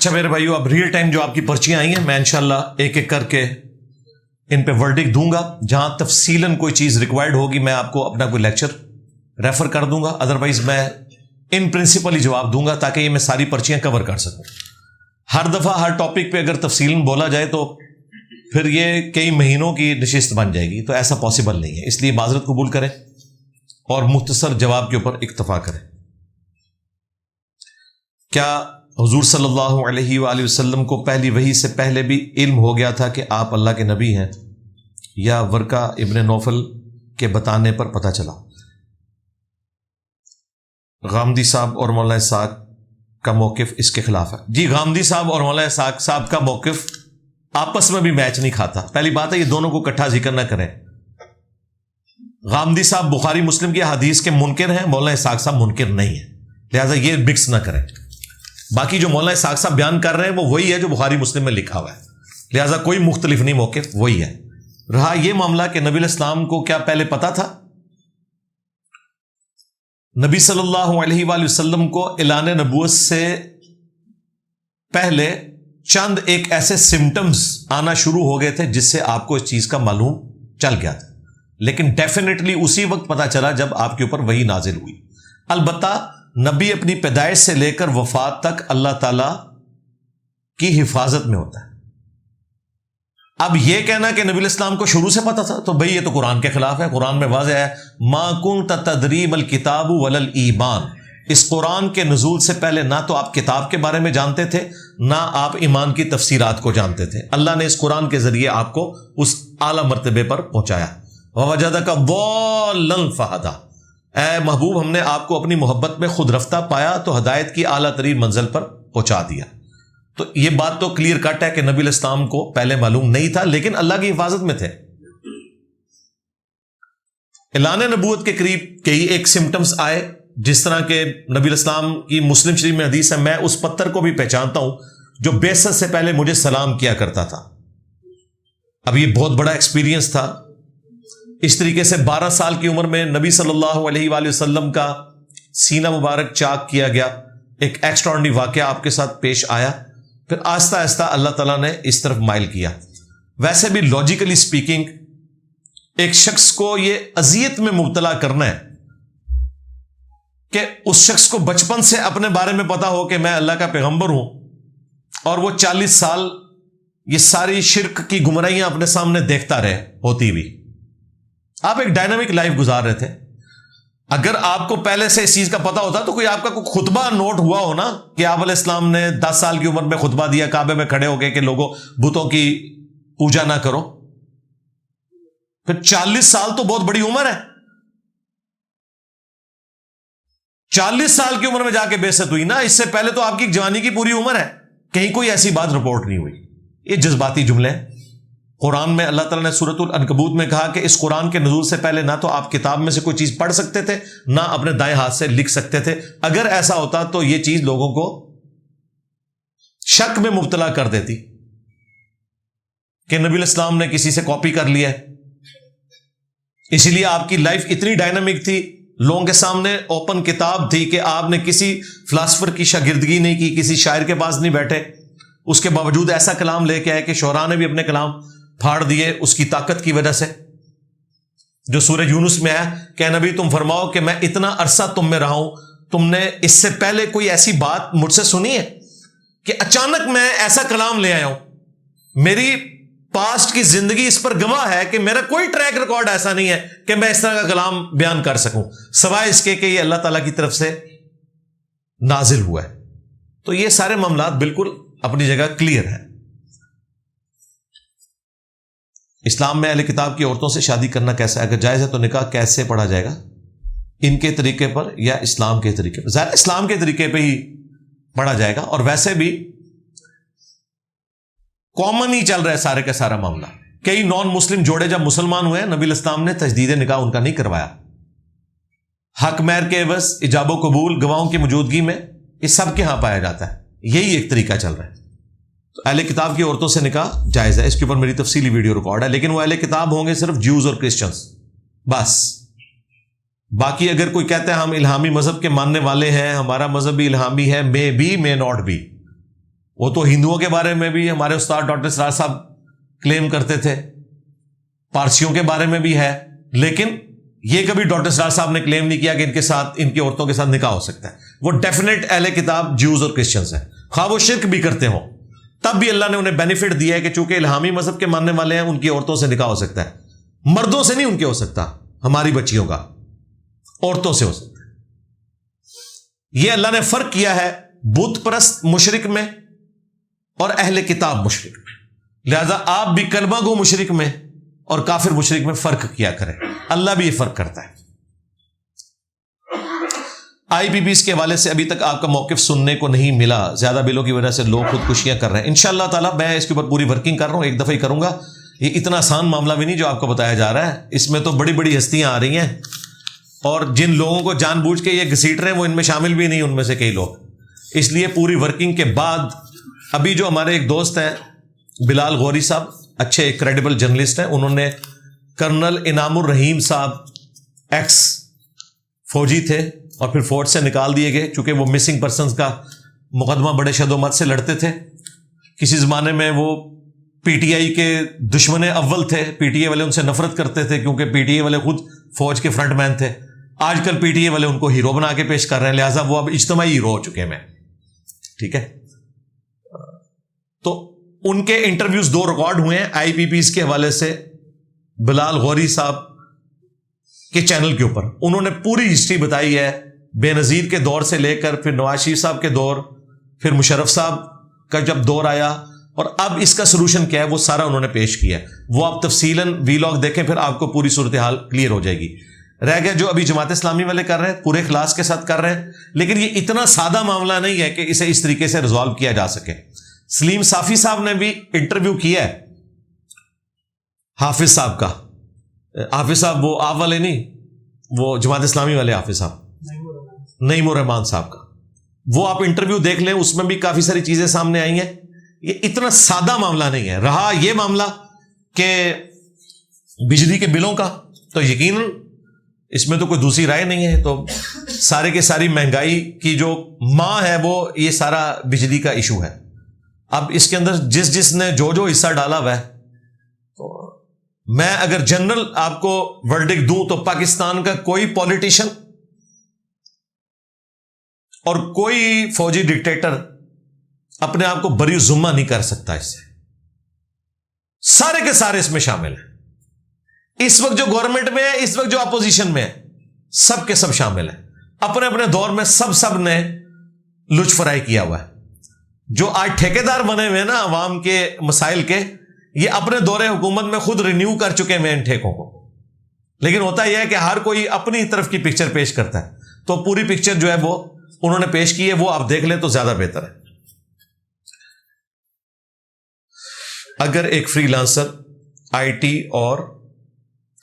اچھا میرے بھائیو، اب ریئل ٹائم جو آپ کی پرچیاں آئی ہیں میں انشاءاللہ ایک ایک کر کے ان پہ ورڈکٹ دوں گا. جہاں تفصیلاً کوئی چیز ریکوائرڈ ہوگی میں آپ کو اپنا کوئی لیکچر ریفر کر دوں گا، ادروائز میں ان پرنسپل ہی جواب دوں گا تاکہ یہ میں ساری پرچیاں کور کر سکوں. ہر دفعہ ہر ٹاپک پہ اگر تفصیلاً بولا جائے تو پھر یہ کئی مہینوں کی نشست بن جائے گی، تو ایسا پاسبل نہیں ہے. اس لیے معذرت قبول کریں اور مختصر جواب کے اوپر اکتفا کریں. کیا حضور صلی اللہ علیہ وآلہ وسلم کو پہلی وحی سے پہلے بھی علم ہو گیا تھا کہ آپ اللہ کے نبی ہیں، یا ورقہ ابن نوفل کے بتانے پر پتہ چلا؟ غامدی صاحب اور مولانا اسحاق کا موقف اس کے خلاف ہے. جی غامدی صاحب اور مولانا اسحاق صاحب کا موقف آپس میں بھی میچ نہیں کھاتا. پہلی بات ہے یہ دونوں کو اکٹھا ذکر نہ کریں. غامدی صاحب بخاری مسلم کی حدیث کے منکر ہیں، مولانا اسحاق صاحب منکر نہیں ہیں، لہذا یہ مکس نہ کریں. باقی جو مولانا اسحاق صاحب بیان کر رہے ہیں وہ وہی ہے جو بخاری مسلم میں لکھا ہوا ہے، لہذا کوئی مختلف نہیں، موقف وہی ہے. رہا یہ معاملہ کہ نبی علیہ السلام کو کیا پہلے پتا تھا؟ نبی صلی اللہ علیہ وآلہ وسلم کو اعلان نبوت سے پہلے چند ایک ایسے سمٹمز آنا شروع ہو گئے تھے جس سے آپ کو اس چیز کا معلوم چل گیا تھا، لیکن ڈیفینیٹلی اسی وقت پتا چلا جب آپ کے اوپر وحی نازل ہوئی. البتہ نبی اپنی پیدائش سے لے کر وفات تک اللہ تعالی کی حفاظت میں ہوتا ہے. اب یہ کہنا کہ نبی علیہ السلام کو شروع سے پتا تھا تو بھئی یہ تو قرآن کے خلاف ہے. قرآن میں واضح ہے ما کنت تدری ما الکتاب ولا الایمان. اس قرآن کے نزول سے پہلے نہ تو آپ کتاب کے بارے میں جانتے تھے، نہ آپ ایمان کی تفسیرات کو جانتے تھے. اللہ نے اس قرآن کے ذریعے آپ کو اس اعلیٰ مرتبے پر پہنچایا. وَوَجَدَكَ ضَالًّا فَهَدَىٰ. اے محبوب ہم نے آپ کو اپنی محبت میں خود رفتہ پایا تو ہدایت کی اعلیٰ ترین منزل پر پہنچا دیا. تو یہ بات تو کلیئر کٹ ہے کہ نبی علیہ السلام کو پہلے معلوم نہیں تھا، لیکن اللہ کی حفاظت میں تھے. اعلان نبوت کے قریب کئی ایک سمٹمز آئے، جس طرح کہ نبی علیہ السلام کی مسلم شریف میں حدیث ہے میں اس پتھر کو بھی پہچانتا ہوں جو بعثت سے پہلے مجھے سلام کیا کرتا تھا. اب یہ بہت بڑا ایکسپیرینس تھا. اس طریقے سے 12 سال کی عمر میں نبی صلی اللہ علیہ وآلہ وسلم کا سینہ مبارک چاک کیا گیا. ایک ایکسٹراڈنری واقعہ آپ کے ساتھ پیش آیا، پھر آہستہ آہستہ اللہ تعالیٰ نے اس طرف مائل کیا. ویسے بھی لاجیکلی سپیکنگ ایک شخص کو یہ اذیت میں مبتلا کرنا ہے کہ اس شخص کو بچپن سے اپنے بارے میں پتا ہو کہ میں اللہ کا پیغمبر ہوں، اور وہ 40 سال یہ ساری شرک کی گمراہیاں اپنے سامنے دیکھتا رہے ہوتی ہوئی. آپ ایک ڈائنامک لائف گزار رہے تھے. اگر آپ کو پہلے سے اس چیز کا پتا ہوتا تو کوئی آپ کا کوئی خطبہ نوٹ ہوا ہو نا کہ آپ علیہ السلام نے 10 سال کی عمر میں خطبہ دیا کعبے میں کھڑے ہو کے کہ لوگوں بتوں کی پوجا نہ کرو. پھر 40 سال تو بہت بڑی عمر ہے. 40 سال کی عمر میں جا کے بعثت ہوئی نا، اس سے پہلے تو آپ کی جوانی کی پوری عمر ہے. کہیں کوئی ایسی بات رپورٹ نہیں ہوئی. یہ جذباتی جملے ہیں. قرآن میں اللہ تعالیٰ نے سورۃ العنکبوت میں کہا کہ اس قرآن کے نزول سے پہلے نہ تو آپ کتاب میں سے کوئی چیز پڑھ سکتے تھے، نہ اپنے دائیں ہاتھ سے لکھ سکتے تھے. اگر ایسا ہوتا تو یہ چیز لوگوں کو شک میں مبتلا کر دیتی کہ نبی علیہ السلام نے کسی سے کاپی کر لیا ہے. اسی لیے آپ کی لائف اتنی ڈائنامک تھی، لوگوں کے سامنے اوپن کتاب تھی کہ آپ نے کسی فلاسفر کی شاگردگی نہیں کی، کسی شاعر کے پاس نہیں بیٹھے. اس کے باوجود ایسا کلام لے کے آئے کہ شعراء نے بھی اپنے کلام پھاڑ دیے اس کی طاقت کی وجہ سے. جو سورہ یونس میں ہے کہ نبی تم فرماؤ کہ میں اتنا عرصہ تم میں رہا ہوں، تم نے اس سے پہلے کوئی ایسی بات مجھ سے سنی ہے کہ اچانک میں ایسا کلام لے آیا ہوں؟ میری پاسٹ کی زندگی اس پر گواہ ہے کہ میرا کوئی ٹریک ریکارڈ ایسا نہیں ہے کہ میں اس طرح کا کلام بیان کر سکوں، سوائے اس کے کہ یہ اللہ تعالیٰ کی طرف سے نازل ہوا ہے. تو یہ سارے معاملات بالکل اپنی جگہ کلیئر ہیں. اسلام میں اہل کتاب کی عورتوں سے شادی کرنا کیسا ہے؟ اگر جائز ہے تو نکاح کیسے پڑھا جائے گا؟ ان کے طریقے پر یا اسلام کے طریقے پر؟ ظاہر اسلام کے طریقے پہ ہی پڑھا جائے گا. اور ویسے بھی کامن ہی چل رہا ہے سارے کا سارا معاملہ. کئی نان مسلم جوڑے جب مسلمان ہوئے نبی علیہ السلام نے تجدید نکاح ان کا نہیں کروایا. حق مہر کے عوض ایجاب و قبول گواہوں کی موجودگی میں یہ سب کے ہاں پایا جاتا ہے. یہی ایک طریقہ چل رہا ہے. تو اہل کتاب کی عورتوں سے نکاح جائز ہے. اس کے اوپر میری تفصیلی ویڈیو ریکارڈ ہے، لیکن وہ اہل کتاب ہوں گے صرف جیوز اور کرسچنز بس. باقی اگر کوئی کہتا ہے ہم الہامی مذہب کے ماننے والے ہیں، ہمارا مذہب بھی الہامی ہے، may be may not be, وہ تو ہندوؤں کے بارے میں بھی ہمارے استاد ڈاکٹر اسرار صاحب کلیم کرتے تھے، پارسیوں کے بارے میں بھی ہے، لیکن یہ کبھی ڈاکٹر اسرار صاحب نے کلیم نہیں کیا کہ ان کے ساتھ، ان کی عورتوں کے ساتھ نکاح ہو سکتا ہے۔ وہ ڈیفینیٹ اہل کتاب جیوز اور کرسچنز ہیں، خواہ وہ شرک بھی کرتے ہوں، تب بھی اللہ نے انہیں بینیفٹ دیا ہے کہ چونکہ الہامی مذہب کے ماننے والے ہیں، ان کی عورتوں سے نکاح ہو سکتا ہے، مردوں سے نہیں ان کے ہو سکتا، ہماری بچیوں کا عورتوں سے ہو سکتا ہے۔ یہ اللہ نے فرق کیا ہے بت پرست مشرک میں اور اہل کتاب مشرک میں، لہذا آپ بھی کلمہ گو مشرک میں اور کافر مشرک میں فرق کیا کریں، اللہ بھی یہ فرق کرتا ہے۔ آئی پی پیز کے حوالے سے ابھی تک آپ کا موقف سننے کو نہیں ملا، زیادہ بلوں کی وجہ سے لوگ خودکشیاں کر رہے ہیں۔ انشاءاللہ تعالیٰ میں اس کے اوپر پوری ورکنگ کر رہا ہوں، ایک دفعہ ہی کروں گا، یہ اتنا آسان معاملہ بھی نہیں جو آپ کو بتایا جا رہا ہے، اس میں تو بڑی بڑی ہستیاں آ رہی ہیں، اور جن لوگوں کو جان بوجھ کے یہ گھسیٹ رہے ہیں وہ ان میں شامل بھی نہیں، ان میں سے کئی لوگ، اس لیے پوری ورکنگ کے بعد ابھی جو ہمارے ایک دوست ہیں بلال غوری صاحب، اچھے ایک کریڈیبل جرنلسٹ ہیں، انہوں نے کرنل انعام الرحیم صاحب ایکس فوجی تھے اور پھر فوج سے نکال دیے گئے، چونکہ وہ مسنگ پرسنز کا مقدمہ بڑے شد و مت سے لڑتے تھے، کسی زمانے میں وہ پی ٹی آئی کے دشمن اول تھے، پی ٹی آئی والے ان سے نفرت کرتے تھے کیونکہ پی ٹی آئی والے خود فوج کے فرنٹ مین تھے، آج کل پی ٹی آئی والے ان کو ہیرو بنا کے پیش کر رہے ہیں، لہٰذا وہ اب اجتماعی ہیرو ہو چکے ہیں، ٹھیک ہے۔ تو ان کے انٹرویوز 2 ریکارڈ ہوئے ہیں آئی پی پیز کے حوالے سے بلال غوری صاحب کے چینل کے اوپر، انہوں نے پوری ہسٹری بتائی ہے، بے نظیر کے دور سے لے کر پھر نواز شریف صاحب کے دور، پھر مشرف صاحب کا جب دور آیا، اور اب اس کا سلوشن کیا ہے وہ سارا انہوں نے پیش کیا ہے، وہ آپ تفصیلاً ویلاگ دیکھیں پھر آپ کو پوری صورتحال کلیئر ہو جائے گی۔ رہ گیا جو ابھی جماعت اسلامی والے کر رہے ہیں، پورے اخلاص کے ساتھ کر رہے ہیں، لیکن یہ اتنا سادہ معاملہ نہیں ہے کہ اسے اس طریقے سے ریزالو کیا جا سکے۔ سلیم صافی صاحب نے بھی انٹرویو کیا ہے حافظ صاحب کا، حافظ صاحب وہ آپ والے نہیں، وہ جماعت اسلامی والے حافظ صاحب، نعیم الرحمان صاحب کا، وہ آپ انٹرویو دیکھ لیں، اس میں بھی کافی ساری چیزیں سامنے آئی ہیں۔ یہ اتنا سادہ معاملہ نہیں ہے۔ رہا یہ معاملہ کہ بجلی کے بلوں کا، تو یقیناً اس میں تو کوئی دوسری رائے نہیں ہے، تو سارے کے ساری مہنگائی کی جو ماں ہے وہ یہ سارا بجلی کا ایشو ہے۔ اب اس کے اندر جس نے جو حصہ ڈالا ہوا ہے، تو میں اگر جنرل آپ کو ورڈکٹ دوں تو پاکستان کا کوئی پولیٹیشین اور کوئی فوجی ڈکٹیٹر اپنے آپ کو بری ذمہ نہیں کر سکتا، اس سے سارے کے سارے اس میں شامل ہیں، اس وقت جو گورنمنٹ میں ہے، اس وقت جو اپوزیشن میں ہے، سب کے سب شامل ہیں، اپنے اپنے دور میں سب نے لچ فرائی کیا ہوا ہے۔ جو آج ٹھیکیدار بنے ہوئے ہیں نا عوام کے مسائل کے، یہ اپنے دور حکومت میں خود رینیو کر چکے ہیں ان ٹھیکوں کو، لیکن ہوتا یہ ہے کہ ہر کوئی اپنی طرف کی پکچر پیش کرتا ہے، تو پوری پکچر جو ہے وہ انہوں نے پیش کی ہے، وہ آپ دیکھ لیں تو زیادہ بہتر ہے۔ اگر ایک فری لانسر آئی ٹی اور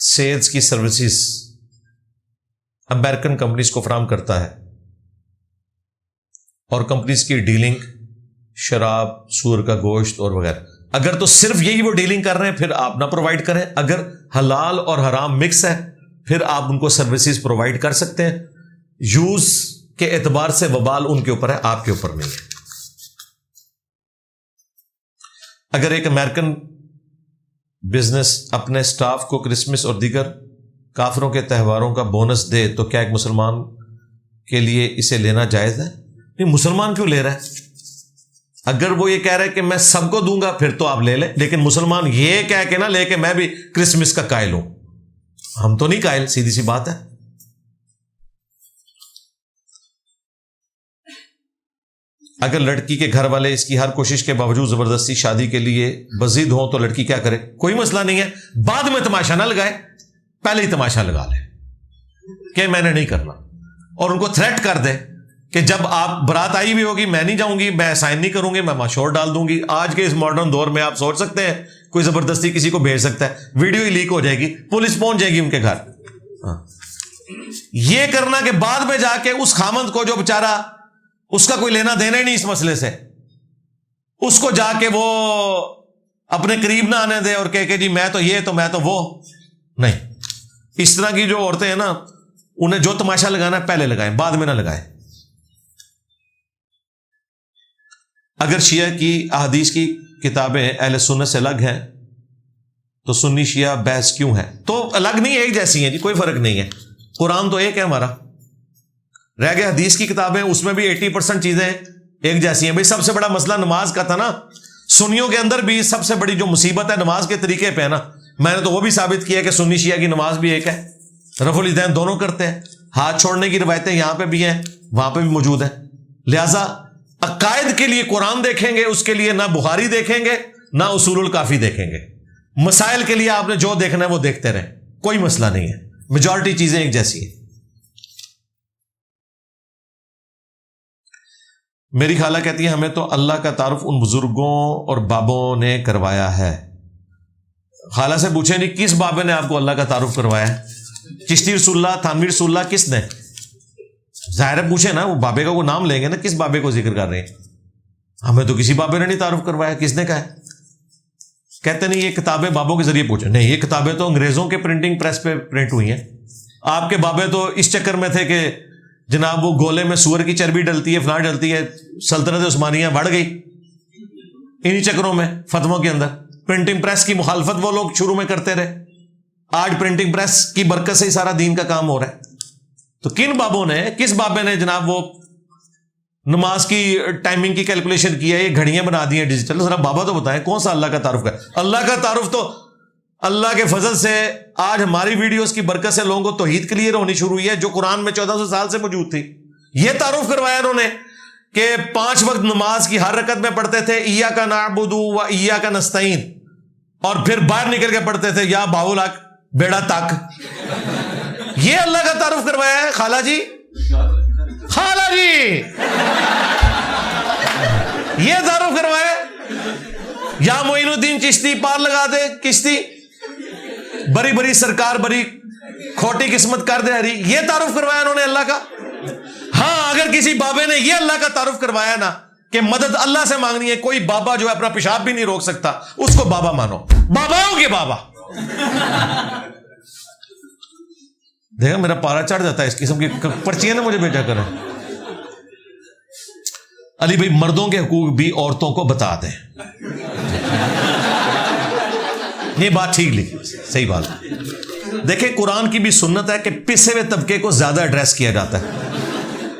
سیلز کی سروسز امریکن کمپنیز کو فراہم کرتا ہے اور کمپنیز کی ڈیلنگ شراب، سور کا گوشت اور وغیرہ، اگر تو صرف یہی وہ ڈیلنگ کر رہے ہیں پھر آپ نہ پرووائڈ کریں، اگر حلال اور حرام مکس ہے پھر آپ ان کو سروسز پرووائڈ کر سکتے ہیں، یوز کے اعتبار سے وبال ان کے اوپر ہے، آپ کے اوپر نہیں ہے۔ اگر ایک امریکن بزنس اپنے سٹاف کو کرسمس اور دیگر کافروں کے تہواروں کا بونس دے تو کیا ایک مسلمان کے لیے اسے لینا جائز ہے؟ نہیں، مسلمان کیوں لے رہا ہے؟ اگر وہ یہ کہہ رہے کہ میں سب کو دوں گا پھر تو آپ لے لیں، لیکن مسلمان یہ کہہ کے نہ لے کہ میں بھی کرسمس کا قائل ہوں، ہم تو نہیں قائل، سیدھی سی بات ہے۔ اگر لڑکی کے گھر والے اس کی ہر کوشش کے باوجود زبردستی شادی کے لیے بضد ہوں تو لڑکی کیا کرے؟ کوئی مسئلہ نہیں ہے، بعد میں تماشا نہ لگائے، پہلے ہی تماشا لگا لے کہ میں نے نہیں کرنا، اور ان کو تھریٹ کر دے کہ جب آپ برات آئی بھی ہوگی میں نہیں جاؤں گی، میں سائن نہیں کروں گی، میں مشور ڈال دوں گی۔ آج کے اس ماڈرن دور میں آپ سوچ سکتے ہیں کوئی زبردستی کسی کو بھیج سکتا ہے، ویڈیو ہی لیک ہو جائے گی، پولیس پہنچ جائے گی ان کے گھر۔ یہ کرنا کہ بعد میں جا کے اس خامند کو جو بیچارہ اس کا کوئی لینا دینا ہی نہیں اس مسئلے سے، اس کو جا کے وہ اپنے قریب نہ آنے دے اور کہ جی میں تو یہ تو میں تو وہ نہیں۔ اس طرح کی جو عورتیں ہیں نا، انہیں جو تماشا لگانا ہے پہلے لگائیں، بعد میں نہ لگائیں۔ اگر شیعہ کی احادیث کی کتابیں اہل سنت سے الگ ہیں تو سنی شیعہ بحث کیوں ہے؟ تو الگ نہیں، ایک جیسی ہیں جی، کوئی فرق نہیں ہے. قرآن تو ایک ہے ہمارا، رہ گئے حدیث کی کتابیں، اس میں بھی 80% چیزیں ایک جیسی ہیں. بھائی سب سے بڑا مسئلہ نماز کا تھا نا، سنیوں کے اندر بھی سب سے بڑی جو مصیبت ہے نماز کے طریقے پہ ہے نا. میں نے تو وہ بھی ثابت کیا کہ سنی شیعہ کی نماز بھی ایک ہے، رفع الیدین دونوں کرتے ہیں، ہاتھ چھوڑنے کی روایتیں یہاں پہ بھی ہیں وہاں پہ بھی موجود ہیں. لہٰذا عقائد کے لیے قرآن دیکھیں گے، اس کے لیے نہ بخاری دیکھیں گے نہ اصول الکافی دیکھیں گے. مسائل کے لیے آپ نے جو دیکھنا ہے وہ دیکھتے رہیں، کوئی مسئلہ نہیں ہے، میجورٹی چیزیں ایک جیسی ہیں. میری خالہ کہتی ہے ہمیں تو اللہ کا تعارف ان بزرگوں اور بابوں نے کروایا ہے. خالہ سے پوچھیں نہیں کس بابے نے آپ کو اللہ کا تعارف کروایا ہے؟ چشتی رسول اللہ، تھانوی رسول اللہ، کس نے؟ ظاہر ہے پوچھیں نا، وہ بابے کا وہ نام لیں گے نا، کس بابے کو ذکر کر رہے ہیں؟ ہمیں تو کسی بابے نے نہیں تعارف کروایا. کس نے کہا ہے؟ کہتے نہیں یہ کتابیں بابوں کے ذریعے پوچھیں. نہیں، یہ کتابیں تو انگریزوں کے پرنٹنگ پریس پہ پرنٹ ہوئی ہیں. آپ کے بابے تو اس چکر میں تھے کہ جناب وہ گولے میں سور کی چربی ڈلتی ہے، فلاں ڈلتی ہے، سلطنت عثمانیہ بڑھ گئی انہی چکروں میں. فتووں کے اندر پرنٹنگ پریس کی مخالفت وہ لوگ شروع میں کرتے رہے. آج پرنٹنگ پریس کی برکت سے ہی سارا دین کا کام ہو رہا ہے. تو کن بابوں نے، کس بابے نے جناب وہ نماز کی ٹائمنگ کی کیلکولیشن کی ہے، یہ گھڑیاں بنا دی ہیں ڈیجیٹل؟ ذرا بابا تو بتائیں کون سا اللہ کا تعارف ہے؟ اللہ کا تعارف تو اللہ کے فضل سے آج ہماری ویڈیوز کی برکت سے لوگوں کو توحید کلیئر ہونی شروع ہوئی ہے، جو قرآن میں 1400 سال سے موجود تھی. یہ تعارف کروایا انہوں نے کہ 5 وقت نماز کی ہر رکعت میں پڑھتے تھے ایاک نعبد و ایاک نستعین، اور پھر باہر نکل کے پڑھتے تھے یا باہلک بیڑا تک. یہ اللہ کا تعارف کروایا ہے خالہ جی؟ خالہ جی یہ تعارف کروایا؟ یا معین الدین چشتی پار لگا دے کشتی، بڑی بڑی سرکار بڑی کھوٹی قسمت کر دے ہری، یہ تعارف کروایا انہوں نے اللہ کا؟ ہاں، اگر کسی بابے نے یہ اللہ کا تعارف کروایا نا کہ مدد اللہ سے مانگنی ہے، کوئی بابا جو ہے اپنا پیشاب بھی نہیں روک سکتا، اس کو بابا مانو، باباؤں کے بابا. دیکھا میرا پارا چڑھ جاتا ہے اس قسم کی پرچیاں نا مجھے بھیجا کریں. علی بھائی مردوں کے حقوق بھی عورتوں کو بتا دیں. یہ بات ٹھیک لکھی، صحیح بات. دیکھیں قرآن کی بھی سنت ہے کہ پسے ہوئے طبقے کو زیادہ ایڈریس کیا جاتا ہے.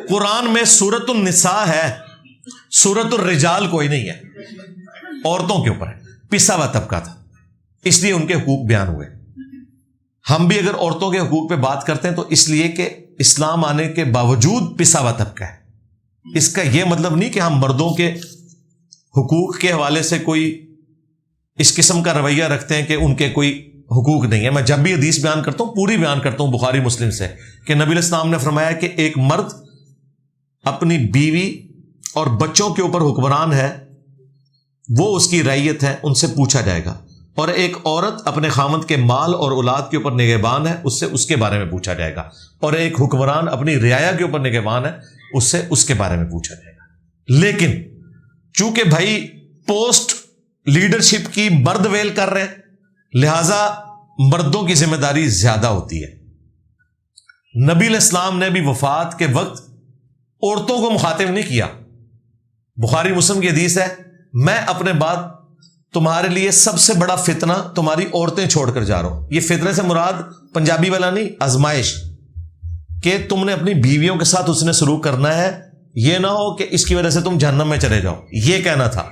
قرآن میں سورۃ النساء ہے، سورۃ الرجال کوئی نہیں ہے. عورتوں کے اوپر ہے، پسا ہوا طبقہ تھا، اس لیے ان کے حقوق بیان ہوئے. ہم بھی اگر عورتوں کے حقوق پہ بات کرتے ہیں تو اس لیے کہ اسلام آنے کے باوجود پسا ہوا طبقہ ہے. اس کا یہ مطلب نہیں کہ ہم مردوں کے حقوق کے حوالے سے کوئی اس قسم کا رویہ رکھتے ہیں کہ ان کے کوئی حقوق نہیں ہے. میں جب بھی حدیث بیان کرتا ہوں پوری بیان کرتا ہوں بخاری مسلم سے کہ نبی علیہ السلام نے فرمایا کہ ایک مرد اپنی بیوی اور بچوں کے اوپر حکمران ہے، وہ اس کی رعیت ہے، ان سے پوچھا جائے گا. اور ایک عورت اپنے خامند کے مال اور اولاد کے اوپر نگہبان ہے، اس سے اس کے بارے میں پوچھا جائے گا. اور ایک حکمران اپنی رعایا کے اوپر نگہبان ہے، اس سے اس کے بارے میں پوچھا جائے گا. لیکن چونکہ بھائی پوسٹ لیڈرشپ کی مرد ویل کر رہے ہیں، لہذا مردوں کی ذمہ داری زیادہ ہوتی ہے. نبی علیہ السلام نے بھی وفات کے وقت عورتوں کو مخاطب نہیں کیا. بخاری مسلم کی حدیث ہے، میں اپنے بعد تمہارے لیے سب سے بڑا فتنہ تمہاری عورتیں چھوڑ کر جا رہا ہوں. یہ فتنے سے مراد پنجابی والا نہیں، آزمائش، کہ تم نے اپنی بیویوں کے ساتھ اس نے سلوک کرنا ہے، یہ نہ ہو کہ اس کی وجہ سے تم جہنم میں چلے جاؤ، یہ کہنا تھا.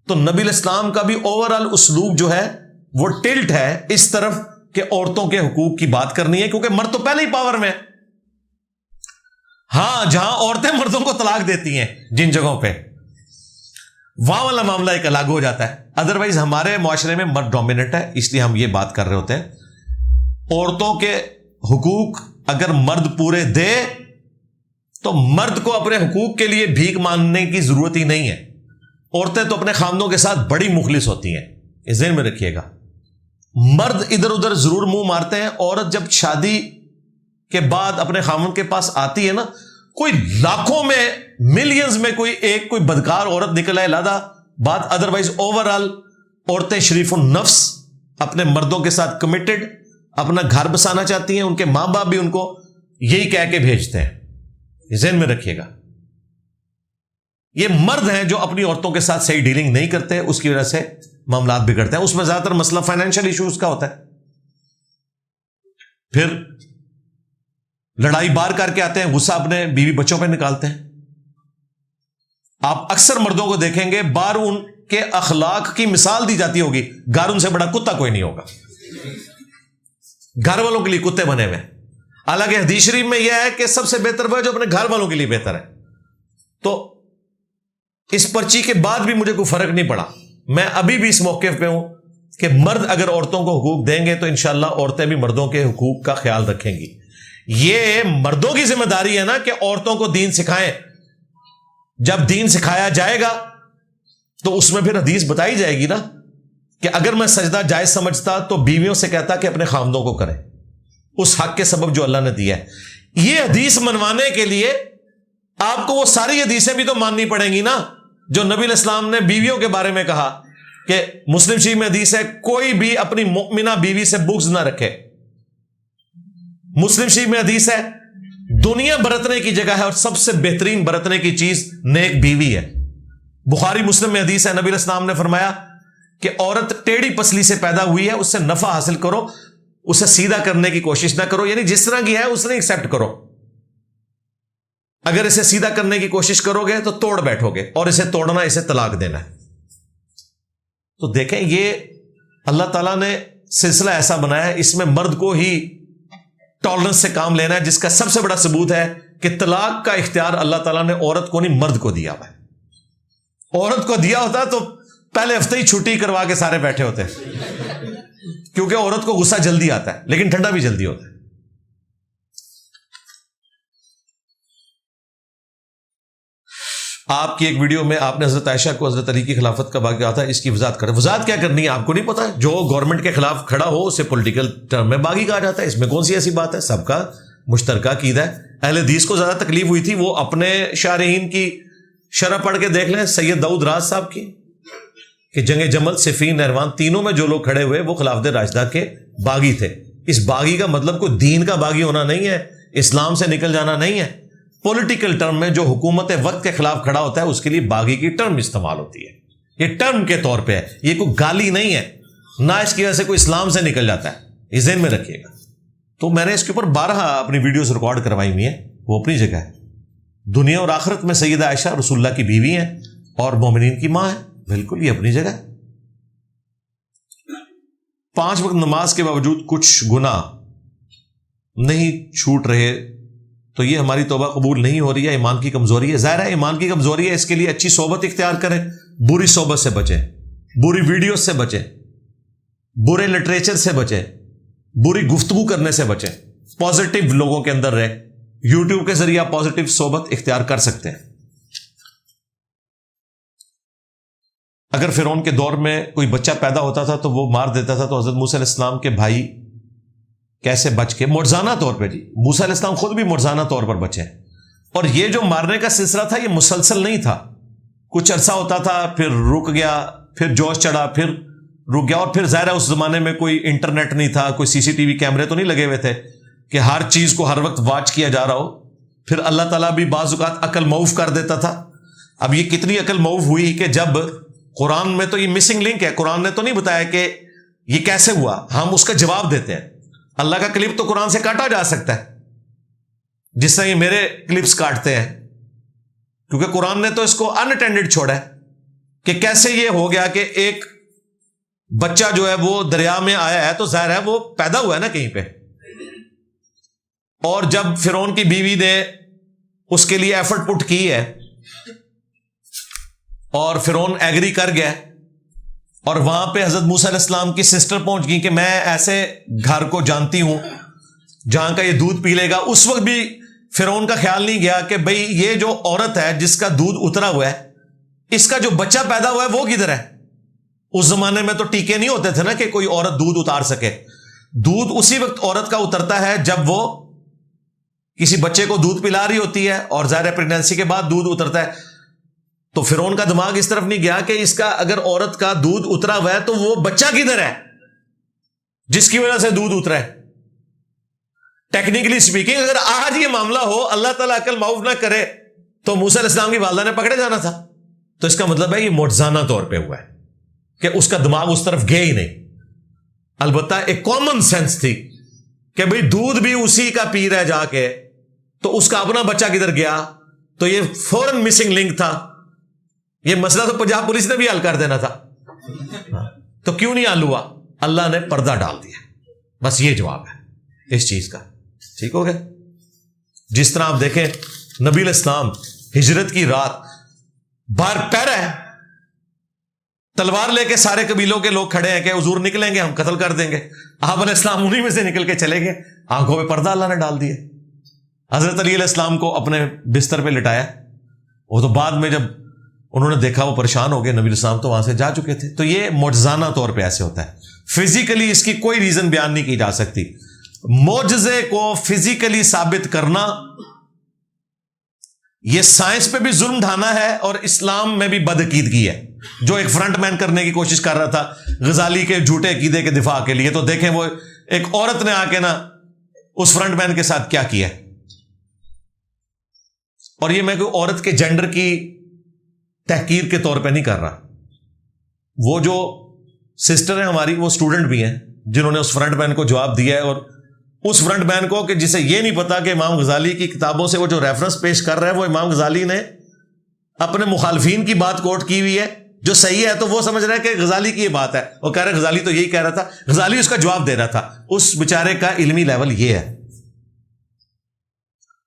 تو نبی علیہ السلام کا بھی اوور آل اسلوب جو ہے وہ ٹلٹ ہے اس طرف کہ عورتوں کے حقوق کی بات کرنی ہے، کیونکہ مرد تو پہلے ہی پاور میں ہے. ہاں جہاں عورتیں مردوں کو طلاق دیتی ہیں جن جگہوں پہ، وہاں والا معاملہ ایک الگ ہو جاتا ہے. ادروائز ہمارے معاشرے میں مرد ڈومیننٹ ہے، اس لیے ہم یہ بات کر رہے ہوتے ہیں. عورتوں کے حقوق اگر مرد پورے دے تو مرد کو اپنے حقوق کے لیے بھیک مانگنے کی ضرورت ہی نہیں ہے. عورتیں تو اپنے خامدوں کے ساتھ بڑی مخلص ہوتی ہیں، اس ذہن میں رکھیے گا. مرد ادھر ادھر ضرور منہ مارتے ہیں، عورت جب شادی کے بعد اپنے خامن کے پاس آتی ہے نا، کوئی لاکھوں میں ملینز میں کوئی بدکار عورت نکل آئے علیحدہ بات. ادروائز اوور آل عورتیں شریف النفس، اپنے مردوں کے ساتھ کمیٹڈ، اپنا گھر بسانا چاہتی ہیں. ان کے ماں باپ بھی ان کو یہی کہہ کے بھیجتے ہیں، ذہن میں رکھیے گا. یہ مرد ہیں جو اپنی عورتوں کے ساتھ صحیح ڈیلنگ نہیں کرتے، اس کی وجہ سے معاملات بگڑتے ہیں. اس میں زیادہ تر مسئلہ فائنینشیل ایشوز کا ہوتا ہے. پھر لڑائی بار کر کے آتے ہیں، غصہ اپنے بیوی بچوں پہ نکالتے ہیں. آپ اکثر مردوں کو دیکھیں گے باہر ان کے اخلاق کی مثال دی جاتی ہوگی، گھر ان سے بڑا کتا کوئی نہیں ہوگا، گھر والوں کے لیے کتے بنے ہوئے. حالانکہ حدیث شریف میں یہ ہے کہ سب سے بہتر وہ ہے جو اپنے گھر والوں کے لیے بہتر ہے. تو اس پرچی کے بعد بھی مجھے کوئی فرق نہیں پڑا. میں ابھی بھی اس موقف پہ ہوں کہ مرد اگر عورتوں کو حقوق دیں گے تو انشاءاللہ عورتیں بھی مردوں کے حقوق کا خیال رکھیں گی. یہ مردوں کی ذمہ داری ہے نا کہ عورتوں کو دین سکھائیں. جب دین سکھایا جائے گا تو اس میں پھر حدیث بتائی جائے گی نا کہ اگر میں سجدہ جائز سمجھتا تو بیویوں سے کہتا کہ اپنے خامدوں کو کریں، اس حق کے سبب جو اللہ نے دیا ہے. یہ حدیث منوانے کے لیے آپ کو وہ ساری حدیثیں بھی تو ماننی پڑیں گی نا جو نبی علیہ السلام نے بیویوں کے بارے میں کہا کہ مسلم شریف میں حدیث ہے کوئی بھی اپنی مؤمنہ بیوی سے بغض نہ رکھے. مسلم شریف میں حدیث ہے دنیا برتنے کی جگہ ہے اور سب سے بہترین برتنے کی چیز نیک بیوی ہے. بخاری مسلم میں حدیث ہے نبی علیہ السلام نے فرمایا کہ عورت ٹیڑھی پسلی سے پیدا ہوئی ہے، اس سے نفع حاصل کرو، اسے سیدھا کرنے کی کوشش نہ کرو. یعنی جس طرح کی ہے اس نے ایکسپٹ کرو. اگر اسے سیدھا کرنے کی کوشش کرو گے تو توڑ بیٹھو گے، اور اسے توڑنا اسے طلاق دینا ہے. تو دیکھیں یہ اللہ تعالیٰ نے سلسلہ ایسا بنایا ہے، اس میں مرد کو ہی ٹالرنس سے کام لینا ہے، جس کا سب سے بڑا ثبوت ہے کہ طلاق کا اختیار اللہ تعالیٰ نے عورت کو نہیں مرد کو دیا ہوا ہے. عورت کو دیا ہوتا تو پہلے ہفتے ہی چھٹی کروا کے سارے بیٹھے ہوتے، کیونکہ عورت کو غصہ جلدی آتا ہے لیکن ٹھنڈا بھی جلدی ہوتا ہے. آپ کی ایک ویڈیو میں آپ نے حضرت عائشہ کو حضرت علی کی خلافت کا واقعہ تھا، اس کی وضاحت کریں. وضاحت کیا کرنی ہے آپ کو نہیں پتا؟ جو گورنمنٹ کے خلاف کھڑا ہو اسے پولیٹیکل ٹرم میں باغی کہا جاتا ہے. اس میں کون سی ایسی بات ہے؟ سب کا مشترکہ عقیدہ ہے. اہل حدیث کو زیادہ تکلیف ہوئی تھی، وہ اپنے شارحین کی شرح پڑھ کے دیکھ لیں سید داؤد راز صاحب کی، کہ جنگ جمل، صفین، نہروان تینوں میں جو لوگ کھڑے ہوئے وہ خلافت راشدہ کے باغی تھے. اس باغی کا مطلب کوئی دین کا باغی ہونا نہیں ہے، اسلام سے نکل جانا نہیں ہے. پولیٹیکل ٹرم میں جو حکومت وقت کے خلاف کھڑا ہوتا ہے اس کے لیے باغی کی ٹرم استعمال ہوتی ہے. یہ ٹرم کے طور پہ ہے، یہ کوئی گالی نہیں ہے، نہ اس کی وجہ سے کوئی اسلام سے نکل جاتا ہے. یہ ذہن میں رکھیے گا. تو میں نے اس کے اوپر 12 اپنی ویڈیوز ریکارڈ کروائی ہوئی ہیں، وہ اپنی جگہ ہے. دنیا اور آخرت میں سیدہ عائشہ رسول اللہ کی بیوی ہیں اور مومنین کی ماں ہے، بالکل یہ اپنی جگہ ہے. 5 وقت نماز کے باوجود کچھ گناہ نہیں چھوٹ رہے تو یہ ہماری توبہ قبول نہیں ہو رہی ہے، ایمان کی کمزوری ہے. ظاہر ہے ایمان کی کمزوری ہے، اس کے لیے اچھی صحبت اختیار کریں، بری صحبت سے بچیں، بری ویڈیوز سے بچیں، برے لٹریچر سے بچیں، بری گفتگو کرنے سے بچیں، پازیٹیو لوگوں کے اندر رہیں. یوٹیوب کے ذریعے آپ پازیٹیو صحبت اختیار کر سکتے ہیں. اگر فرعون کے دور میں کوئی بچہ پیدا ہوتا تھا تو وہ مار دیتا تھا، تو حضرت موسیٰ علیہ السلام کے بھائی کیسے بچ کے معجزانہ طور پہ، جی موسیٰ علیہ السلام خود بھی معجزانہ طور پر بچے. اور یہ جو مارنے کا سلسلہ تھا یہ مسلسل نہیں تھا، کچھ عرصہ ہوتا تھا پھر رک گیا، پھر جوش چڑھا، پھر رک گیا. اور پھر ظاہر ہے اس زمانے میں کوئی انٹرنیٹ نہیں تھا، کوئی سی سی ٹی وی کیمرے تو نہیں لگے ہوئے تھے کہ ہر چیز کو ہر وقت واچ کیا جا رہا ہو. پھر اللہ تعالیٰ بھی بعض اوقات عقل معاف کر دیتا تھا. اب یہ کتنی عقل معاف ہوئی کہ جب قرآن میں تو یہ مسنگ لنک ہے، قرآن نے تو نہیں بتایا کہ یہ کیسے ہوا، ہم اس کا جواب دیتے ہیں. اللہ کا کلپ تو قرآن سے کاٹا جا سکتا ہے جس طرح یہ میرے کلپس کاٹتے ہیں، کیونکہ قرآن نے تو اس کو ان اٹینڈڈ چھوڑا ہے کہ کیسے یہ ہو گیا کہ ایک بچہ جو ہے وہ دریا میں آیا ہے تو ظاہر ہے وہ پیدا ہوا ہے نا کہیں پہ. اور جب فرعون کی بیوی نے اس کے لیے ایفرٹ پٹ کی ہے اور فرعون ایگری کر گیا، اور وہاں پہ حضرت موسیٰ علیہ السلام کی سسٹر پہنچ گئی کہ میں ایسے گھر کو جانتی ہوں جہاں کا یہ دودھ پی لے گا. اس وقت بھی فرعون کا خیال نہیں گیا کہ بھئی یہ جو عورت ہے جس کا دودھ اترا ہوا ہے، اس کا جو بچہ پیدا ہوا ہے وہ کدھر ہے. اس زمانے میں تو ٹیکے نہیں ہوتے تھے نا کہ کوئی عورت دودھ اتار سکے. دودھ اسی وقت عورت کا اترتا ہے جب وہ کسی بچے کو دودھ پلا رہی ہوتی ہے، اور ظاہر پریگنینسی کے بعد دودھ اترتا ہے. تو فرعون کا دماغ اس طرف نہیں گیا کہ اس کا اگر عورت کا دودھ اترا ہوا ہے تو وہ بچہ کدھر ہے جس کی وجہ سے دودھ اترا ہے. ٹیکنیکلی سپیکنگ اگر آج یہ معاملہ ہو، اللہ تعالیٰ عقل معاف نہ کرے، تو موسیٰ علیہ السلام کی والدہ نے پکڑے جانا تھا. تو اس کا مطلب ہے یہ معجزانہ طور پہ ہوا ہے کہ اس کا دماغ اس طرف گیا ہی نہیں. البتہ ایک کامن سینس تھی کہ بھئی دودھ بھی اسی کا پی رہا ہے جا کے, تو اس کا اپنا بچہ کدھر گیا, تو یہ فوراً مسنگ لنک تھا. یہ مسئلہ تو پنجاب پولیس نے بھی حل کر دینا تھا, تو کیوں نہیں حل ہوا؟ اللہ نے پردہ ڈال دیا. بس یہ جواب ہے اس چیز کا. ٹھیک ہو گیا؟ جس طرح آپ دیکھیں نبی علیہ السلام ہجرت کی رات باہر پہرا ہے, تلوار لے کے سارے قبیلوں کے لوگ کھڑے ہیں کہ حضور نکلیں گے ہم قتل کر دیں گے. آپ علیہ السلام انہی میں سے نکل کے چلے گئے, آنکھوں پہ پردہ اللہ نے ڈال دیا. حضرت علی علیہ السلام کو اپنے بستر پہ لٹایا, وہ تو بعد میں جب انہوں نے دیکھا وہ پریشان ہو گئے, نبی علیہ السلام تو وہاں سے جا چکے تھے. تو یہ معجزانہ طور پہ ایسے ہوتا ہے. فزیکلی اس کی کوئی ریزن بیان نہیں کی جا سکتی. معجزے کو فزیکلی ثابت کرنا یہ سائنس پہ بھی ظلم ڈھانا ہے, اور اسلام میں بھی بدعقیدگی ہے, جو ایک فرنٹ مین کرنے کی کوشش کر رہا تھا غزالی کے جھوٹے عقیدے کے دفاع کے لیے. تو دیکھیں وہ ایک عورت نے آ کے نا اس فرنٹ مین کے ساتھ کیا کیا. اور یہ میں کوئی عورت کے جینڈر کی تحقیر کے طور پہ نہیں کر رہا. وہ جو سسٹر ہیں ہماری, وہ اسٹوڈنٹ بھی ہیں جنہوں نے اس فرنٹ مین کو جواب دیا ہے, اور اس فرنٹ مین کو کہ جسے یہ نہیں پتا کہ امام غزالی کی کتابوں سے وہ جو ریفرنس پیش کر رہا ہے وہ امام غزالی نے اپنے مخالفین کی بات کوٹ کی ہوئی ہے جو صحیح ہے, تو وہ سمجھ رہا ہے کہ غزالی کی یہ بات ہے. وہ کہہ رہے غزالی تو یہی کہہ رہا تھا, غزالی اس کا جواب دے رہا تھا. اس بیچارے کا علمی لیول یہ ہے.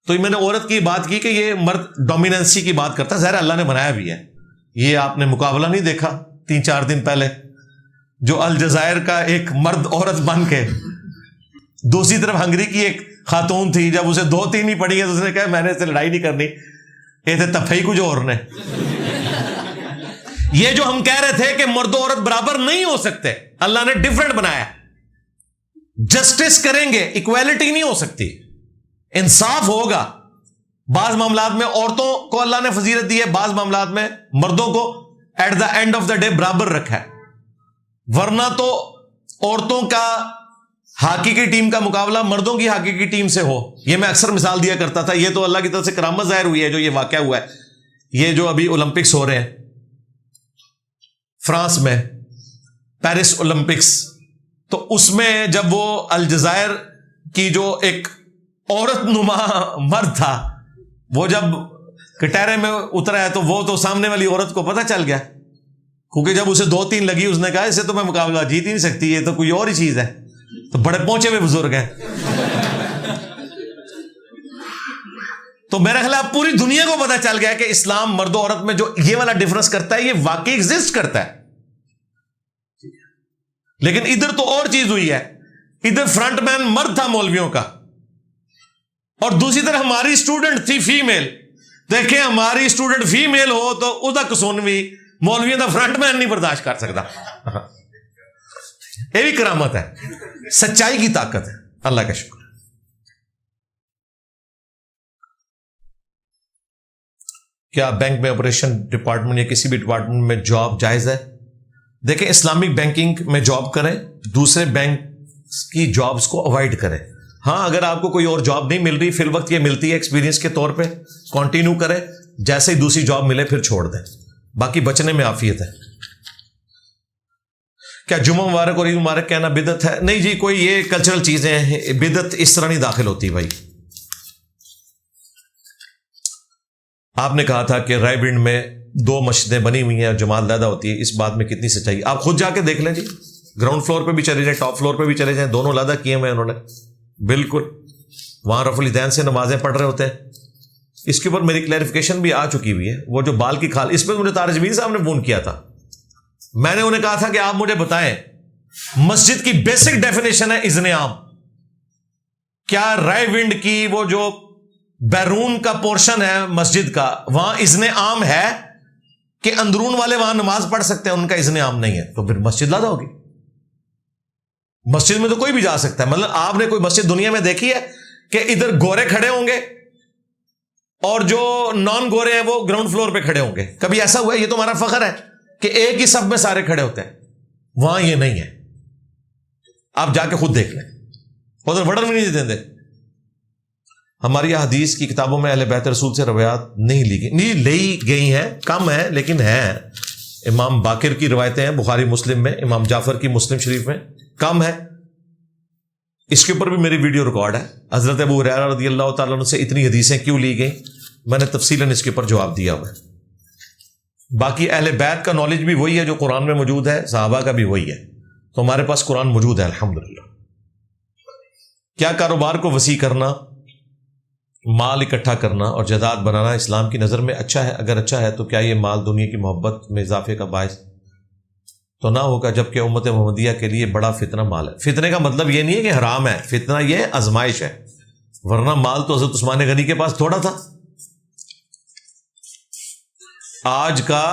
تو میں نے عورت کی بات کی کہ یہ مرد ڈومیننسی کی بات کرتا ہے, ظاہر اللہ نے بنایا بھی ہے. یہ آپ نے مقابلہ نہیں دیکھا 3-4 دن پہلے, جو الجزائر کا ایک مرد عورت بن کے, دوسری طرف ہنگری کی ایک خاتون تھی, جب اسے 2-3 ہی پڑی ہے تو اس نے کہا میں نے اس سے لڑائی نہیں کرنی, یہ تھے تفہی کچھ اور نے. یہ جو ہم کہہ رہے تھے کہ مرد و عورت برابر نہیں ہو سکتے, اللہ نے ڈیفرنٹ بنایا. جسٹس کریں گے, ایکویلٹی نہیں ہو سکتی, انصاف ہوگا. بعض معاملات میں عورتوں کو اللہ نے فضیلت دی ہے, بعض معاملات میں مردوں کو at the end of the day برابر رکھا ہے. ورنہ تو عورتوں کا ہاکی کی ٹیم کا مقابلہ مردوں کی ہاکی کی ٹیم سے ہو. یہ میں اکثر مثال دیا کرتا تھا. یہ تو اللہ کی طرف سے کرامت ظاہر ہوئی ہے جو یہ واقعہ ہوا ہے. یہ جو ابھی اولمپکس ہو رہے ہیں فرانس میں, پیرس اولمپکس, تو اس میں جب وہ الجزائر کی جو ایک عورت نما مرد تھا, وہ جب کٹہرے میں اترا ہے تو وہ تو سامنے والی عورت کو پتہ چل گیا, کیونکہ جب اسے 2-3 لگی اس نے کہا اسے تو میں مقابلہ جیت ہی نہیں سکتی, یہ تو کوئی اور ہی چیز ہے. تو بڑے پہنچے ہوئے بزرگ ہیں. تو میرا خیال ہے پوری دنیا کو پتہ چل گیا کہ اسلام مرد و عورت میں جو یہ والا ڈفرنس کرتا ہے یہ واقعی ایگزسٹ کرتا ہے. لیکن ادھر تو اور چیز ہوئی ہے. ادھر فرنٹ مین مرد تھا مولویوں کا, اور دوسری طرف ہماری اسٹوڈنٹ تھی فیمیل. دیکھیں ہماری اسٹوڈنٹ فیمیل ہو تو ادا کسونوی مولویوں کا فرنٹ مین نہیں برداشت کر سکتا. یہ بھی کرامت ہے, سچائی کی طاقت ہے. اللہ کا شکر. کیا بینک میں آپریشن ڈپارٹمنٹ یا کسی بھی ڈپارٹمنٹ میں جاب جائز ہے؟ دیکھیں اسلامک بینکنگ میں جاب کریں, دوسرے بینک کی جابز کو اوائڈ کریں. ہاں اگر آپ کو کوئی اور جاب نہیں مل رہی, فی الوقت یہ ملتی ہے ایکسپیرینس کے طور پہ, کنٹینیو کریں. جیسے ہی دوسری جاب ملے پھر چھوڑ دیں, باقی بچنے میں عافیت ہے. کیا جمعہ مبارک اور عید مبارک کہنا بدعت ہے؟ نہیں جی, کوئی یہ کلچرل چیزیں ہیں, بدعت اس طرح نہیں داخل ہوتی بھائی. آپ نے کہا تھا کہ رائے بنڈ میں 2 مسجدیں بنی ہوئی ہیں اور جماعت زیادہ ہوتی ہے, اس بات میں کتنی سچائی؟ آپ خود جا کے دیکھ لیں جی, گراؤنڈ فلور پہ بھی چلے جائیں, ٹاپ فلور پہ بھی چلے جائیں, دونوں علیحدہ کیے ہوئے انہوں نے. بالکل وہاں رفع الیدین سے نمازیں پڑھ رہے ہوتے ہیں. اس کے اوپر میری کلیریفیکیشن بھی آ چکی ہوئی ہے. وہ جو بال کی کھال, اس پہ مجھے طارق جمیل صاحب نے فون کیا تھا. میں نے انہیں کہا تھا کہ آپ مجھے بتائیں مسجد کی بیسک ڈیفینیشن ہے اذن عام. کیا رائے ونڈ کی وہ جو بیرون کا پورشن ہے مسجد کا, وہاں اذن عام ہے کہ اندرون والے وہاں نماز پڑھ سکتے ہیں؟ ان کا اذن عام نہیں ہے, تو پھر مسجد لادا ہوگی. مسجد میں تو کوئی بھی جا سکتا ہے. مطلب آپ نے کوئی مسجد دنیا میں دیکھی ہے کہ ادھر گورے کھڑے ہوں گے اور جو نان گورے ہیں وہ گراؤنڈ فلور پہ کھڑے ہوں گے؟ کبھی ایسا ہوا ہے؟ یہ تو ہمارا فخر ہے کہ ایک ہی صف میں سارے کھڑے ہوتے ہیں. وہاں یہ نہیں ہے, آپ جا کے خود دیکھ لیں, ادھر وڈر بھی نہیں دیتے. ہماری حدیث کی کتابوں میں اہل بیت رسول سے روایات نہیں لی گئی ہیں، کم ہیں لیکن ہیں۔ امام باقر کی روایتیں ہیں بخاری مسلم میں، امام جعفر کی مسلم شریف میں، کم ہے۔ اس کے اوپر بھی میری ویڈیو ریکارڈ ہے، حضرت ابو ہریرہ رضی اللہ تعالیٰ عنہ سے اتنی حدیثیں کیوں لی گئیں، میں نے تفصیلاً اس کے اوپر جواب دیا ہوا ہے۔ باقی اہل بیت کا نالج بھی وہی ہے جو قرآن میں موجود ہے، صحابہ کا بھی وہی ہے، تو ہمارے پاس قرآن موجود ہے الحمدللہ۔ کیا کاروبار کو وسیع کرنا، مال اکٹھا کرنا اور جائیداد بنانا اسلام کی نظر میں اچھا ہے؟ اگر اچھا ہے تو کیا یہ مال دنیا کی محبت میں اضافے کا باعث تو نہ ہوگا، جبکہ امت محمدیہ کے لیے بڑا فتنہ مال ہے؟ فتنے کا مطلب یہ نہیں ہے کہ حرام ہے، فتنہ یہ آزمائش ہے، ورنہ مال تو حضرت عثمان غنی کے پاس تھوڑا تھا۔ آج کا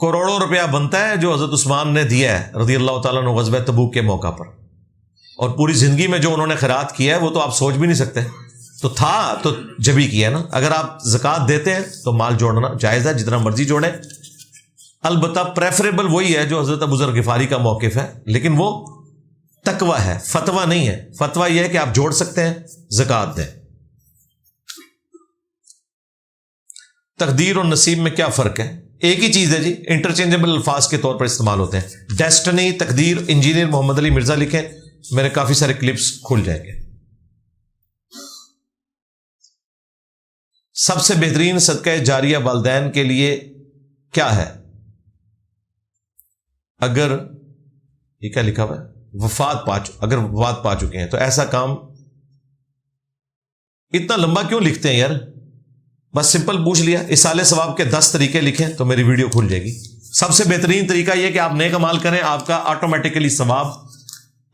کروڑوں روپیہ بنتا ہے جو حضرت عثمان نے دیا ہے رضی اللہ تعالیٰ عنہ غزوہ تبوک کے موقع پر، اور پوری زندگی میں جو انہوں نے خیرات کیا ہے وہ تو آپ سوچ بھی نہیں سکتے۔ تو تھا تو جبھی کیا نا۔ اگر آپ زکوٰۃ دیتے ہیں تو مال جوڑنا جائز ہے، جتنا مرضی جوڑیں، البتہ پریفریبل وہی ہے جو حضرت ابو ذر غفاری کا موقف ہے، لیکن وہ تقوی ہے، فتویٰ نہیں ہے۔ فتویٰ یہ ہے کہ آپ جوڑ سکتے ہیں، زکوٰۃ دیں۔ تقدیر اور نصیب میں کیا فرق ہے؟ ایک ہی چیز ہے جی، انٹرچینجبل الفاظ کے طور پر استعمال ہوتے ہیں۔ ڈیسٹنی، تقدیر، انجینئر محمد علی مرزا لکھیں، میرے کافی سارے کلپس کھل جائیں گے۔ سب سے بہترین صدقہ جاریہ والدین کے لیے کیا ہے؟ اگر یہ کیا لکھا ہوا ہے، اگر وفات پا چکے ہیں تو ایسا کام، اتنا لمبا کیوں لکھتے ہیں یار؟ بس سمپل پوچھ لیا۔ اصالہ ثواب کے 10 طریقے لکھیں تو میری ویڈیو کھل جائے گی۔ سب سے بہترین طریقہ یہ کہ آپ نیک عمل کریں، آپ کا آٹومیٹیکلی ثواب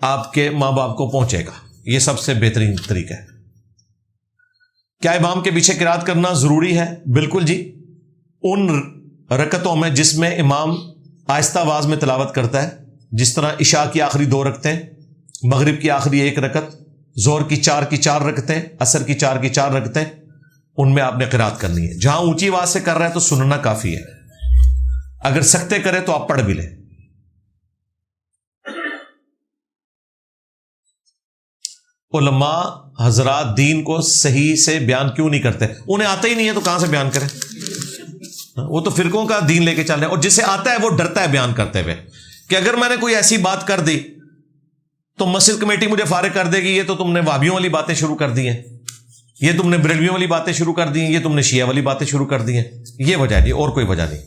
آپ کے ماں باپ کو پہنچے گا، یہ سب سے بہترین طریقہ ہے۔ کیا امام کے پیچھے قرات کرنا ضروری ہے؟ بالکل جی، ان رکعتوں میں جس میں امام آہستہ آواز میں تلاوت کرتا ہے، جس طرح عشاء کی آخری 2 رکعتیں، مغرب کی آخری 1 رکعت، ظہر کی 4 کی 4 رکعتیں، عصر کی 4 کی 4 رکعتیں، ان میں آپ نے قرات کرنی ہے۔ جہاں اونچی آواز سے کر رہا ہے تو سننا کافی ہے، اگر سکتے کرے تو آپ پڑھ بھی لیں۔ علماء حضرات دین کو صحیح سے بیان کیوں نہیں کرتے؟ انہیں آتا ہی نہیں ہے تو کہاں سے بیان کریں؟ وہ تو فرقوں کا دین لے کے چل رہے ہیں، اور جسے آتا ہے وہ ڈرتا ہے بیان کرتے ہوئے کہ اگر میں نے کوئی ایسی بات کر دی تو مسجد کمیٹی مجھے فارغ کر دے گی، یہ تو تم نے وہابیوں والی باتیں شروع کر دی ہیں، یہ تم نے بریلویوں والی باتیں شروع کر دی ہیں، یہ تم نے شیعہ والی باتیں شروع کر دی ہیں۔ یہ وجہ نہیں، اور کوئی وجہ نہیں۔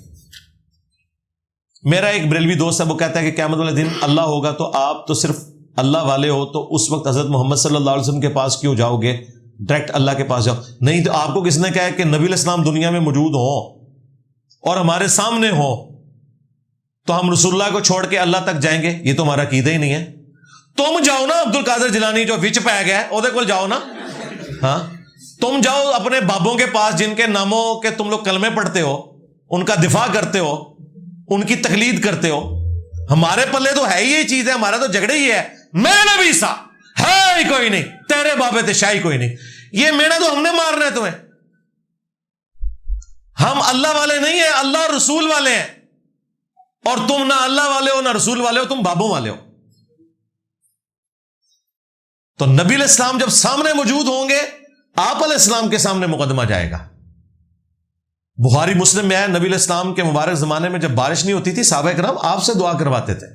میرا ایک بریلوی دوست ہے، وہ کہتا ہے کہ قیامت والے دن اللہ ہوگا تو آپ تو صرف اللہ والے ہو، تو اس وقت حضرت محمد صلی اللہ علیہ وسلم کے پاس کیوں جاؤ گے؟ ڈائریکٹ اللہ کے پاس جاؤ۔ نہیں تو آپ کو کس نے کہا کہ نبی علیہ السلام دنیا میں موجود ہوں اور ہمارے سامنے ہوں تو ہم رسول اللہ کو چھوڑ کے اللہ تک جائیں گے؟ یہ تو ہمارا عقیدہ ہی نہیں ہے۔ تم جاؤ نا عبد القادر جیلانی جو وچ پہ گیا ہے، وہ جاؤ نا، ہاں تم جاؤ اپنے بابوں کے پاس جن کے ناموں کے تم لوگ کلمے پڑھتے ہو، ان کا دفاع کرتے ہو، ان کی تقلید کرتے ہو۔ ہمارے پلے تو ہے ہی یہ چیز ہے، ہمارا تو جھگڑے ہی ہے، میں نبی سا ہے ہی کوئی نہیں، تیرے بابے تے شاہی کوئی نہیں، یہ مینا تو ہم نے مارنا ہے تمہیں۔ ہم اللہ والے نہیں ہیں، اللہ رسول والے ہیں، اور تم نہ اللہ والے ہو نہ رسول والے ہو، تم بابوں والے ہو۔ تو نبی علیہ السلام جب سامنے موجود ہوں گے، آپ علیہ السلام کے سامنے مقدمہ جائے گا۔ بخاری مسلم میں ہے، نبی علیہ السلام کے مبارک زمانے میں جب بارش نہیں ہوتی تھی صحابہ کرام آپ سے دعا کرواتے تھے،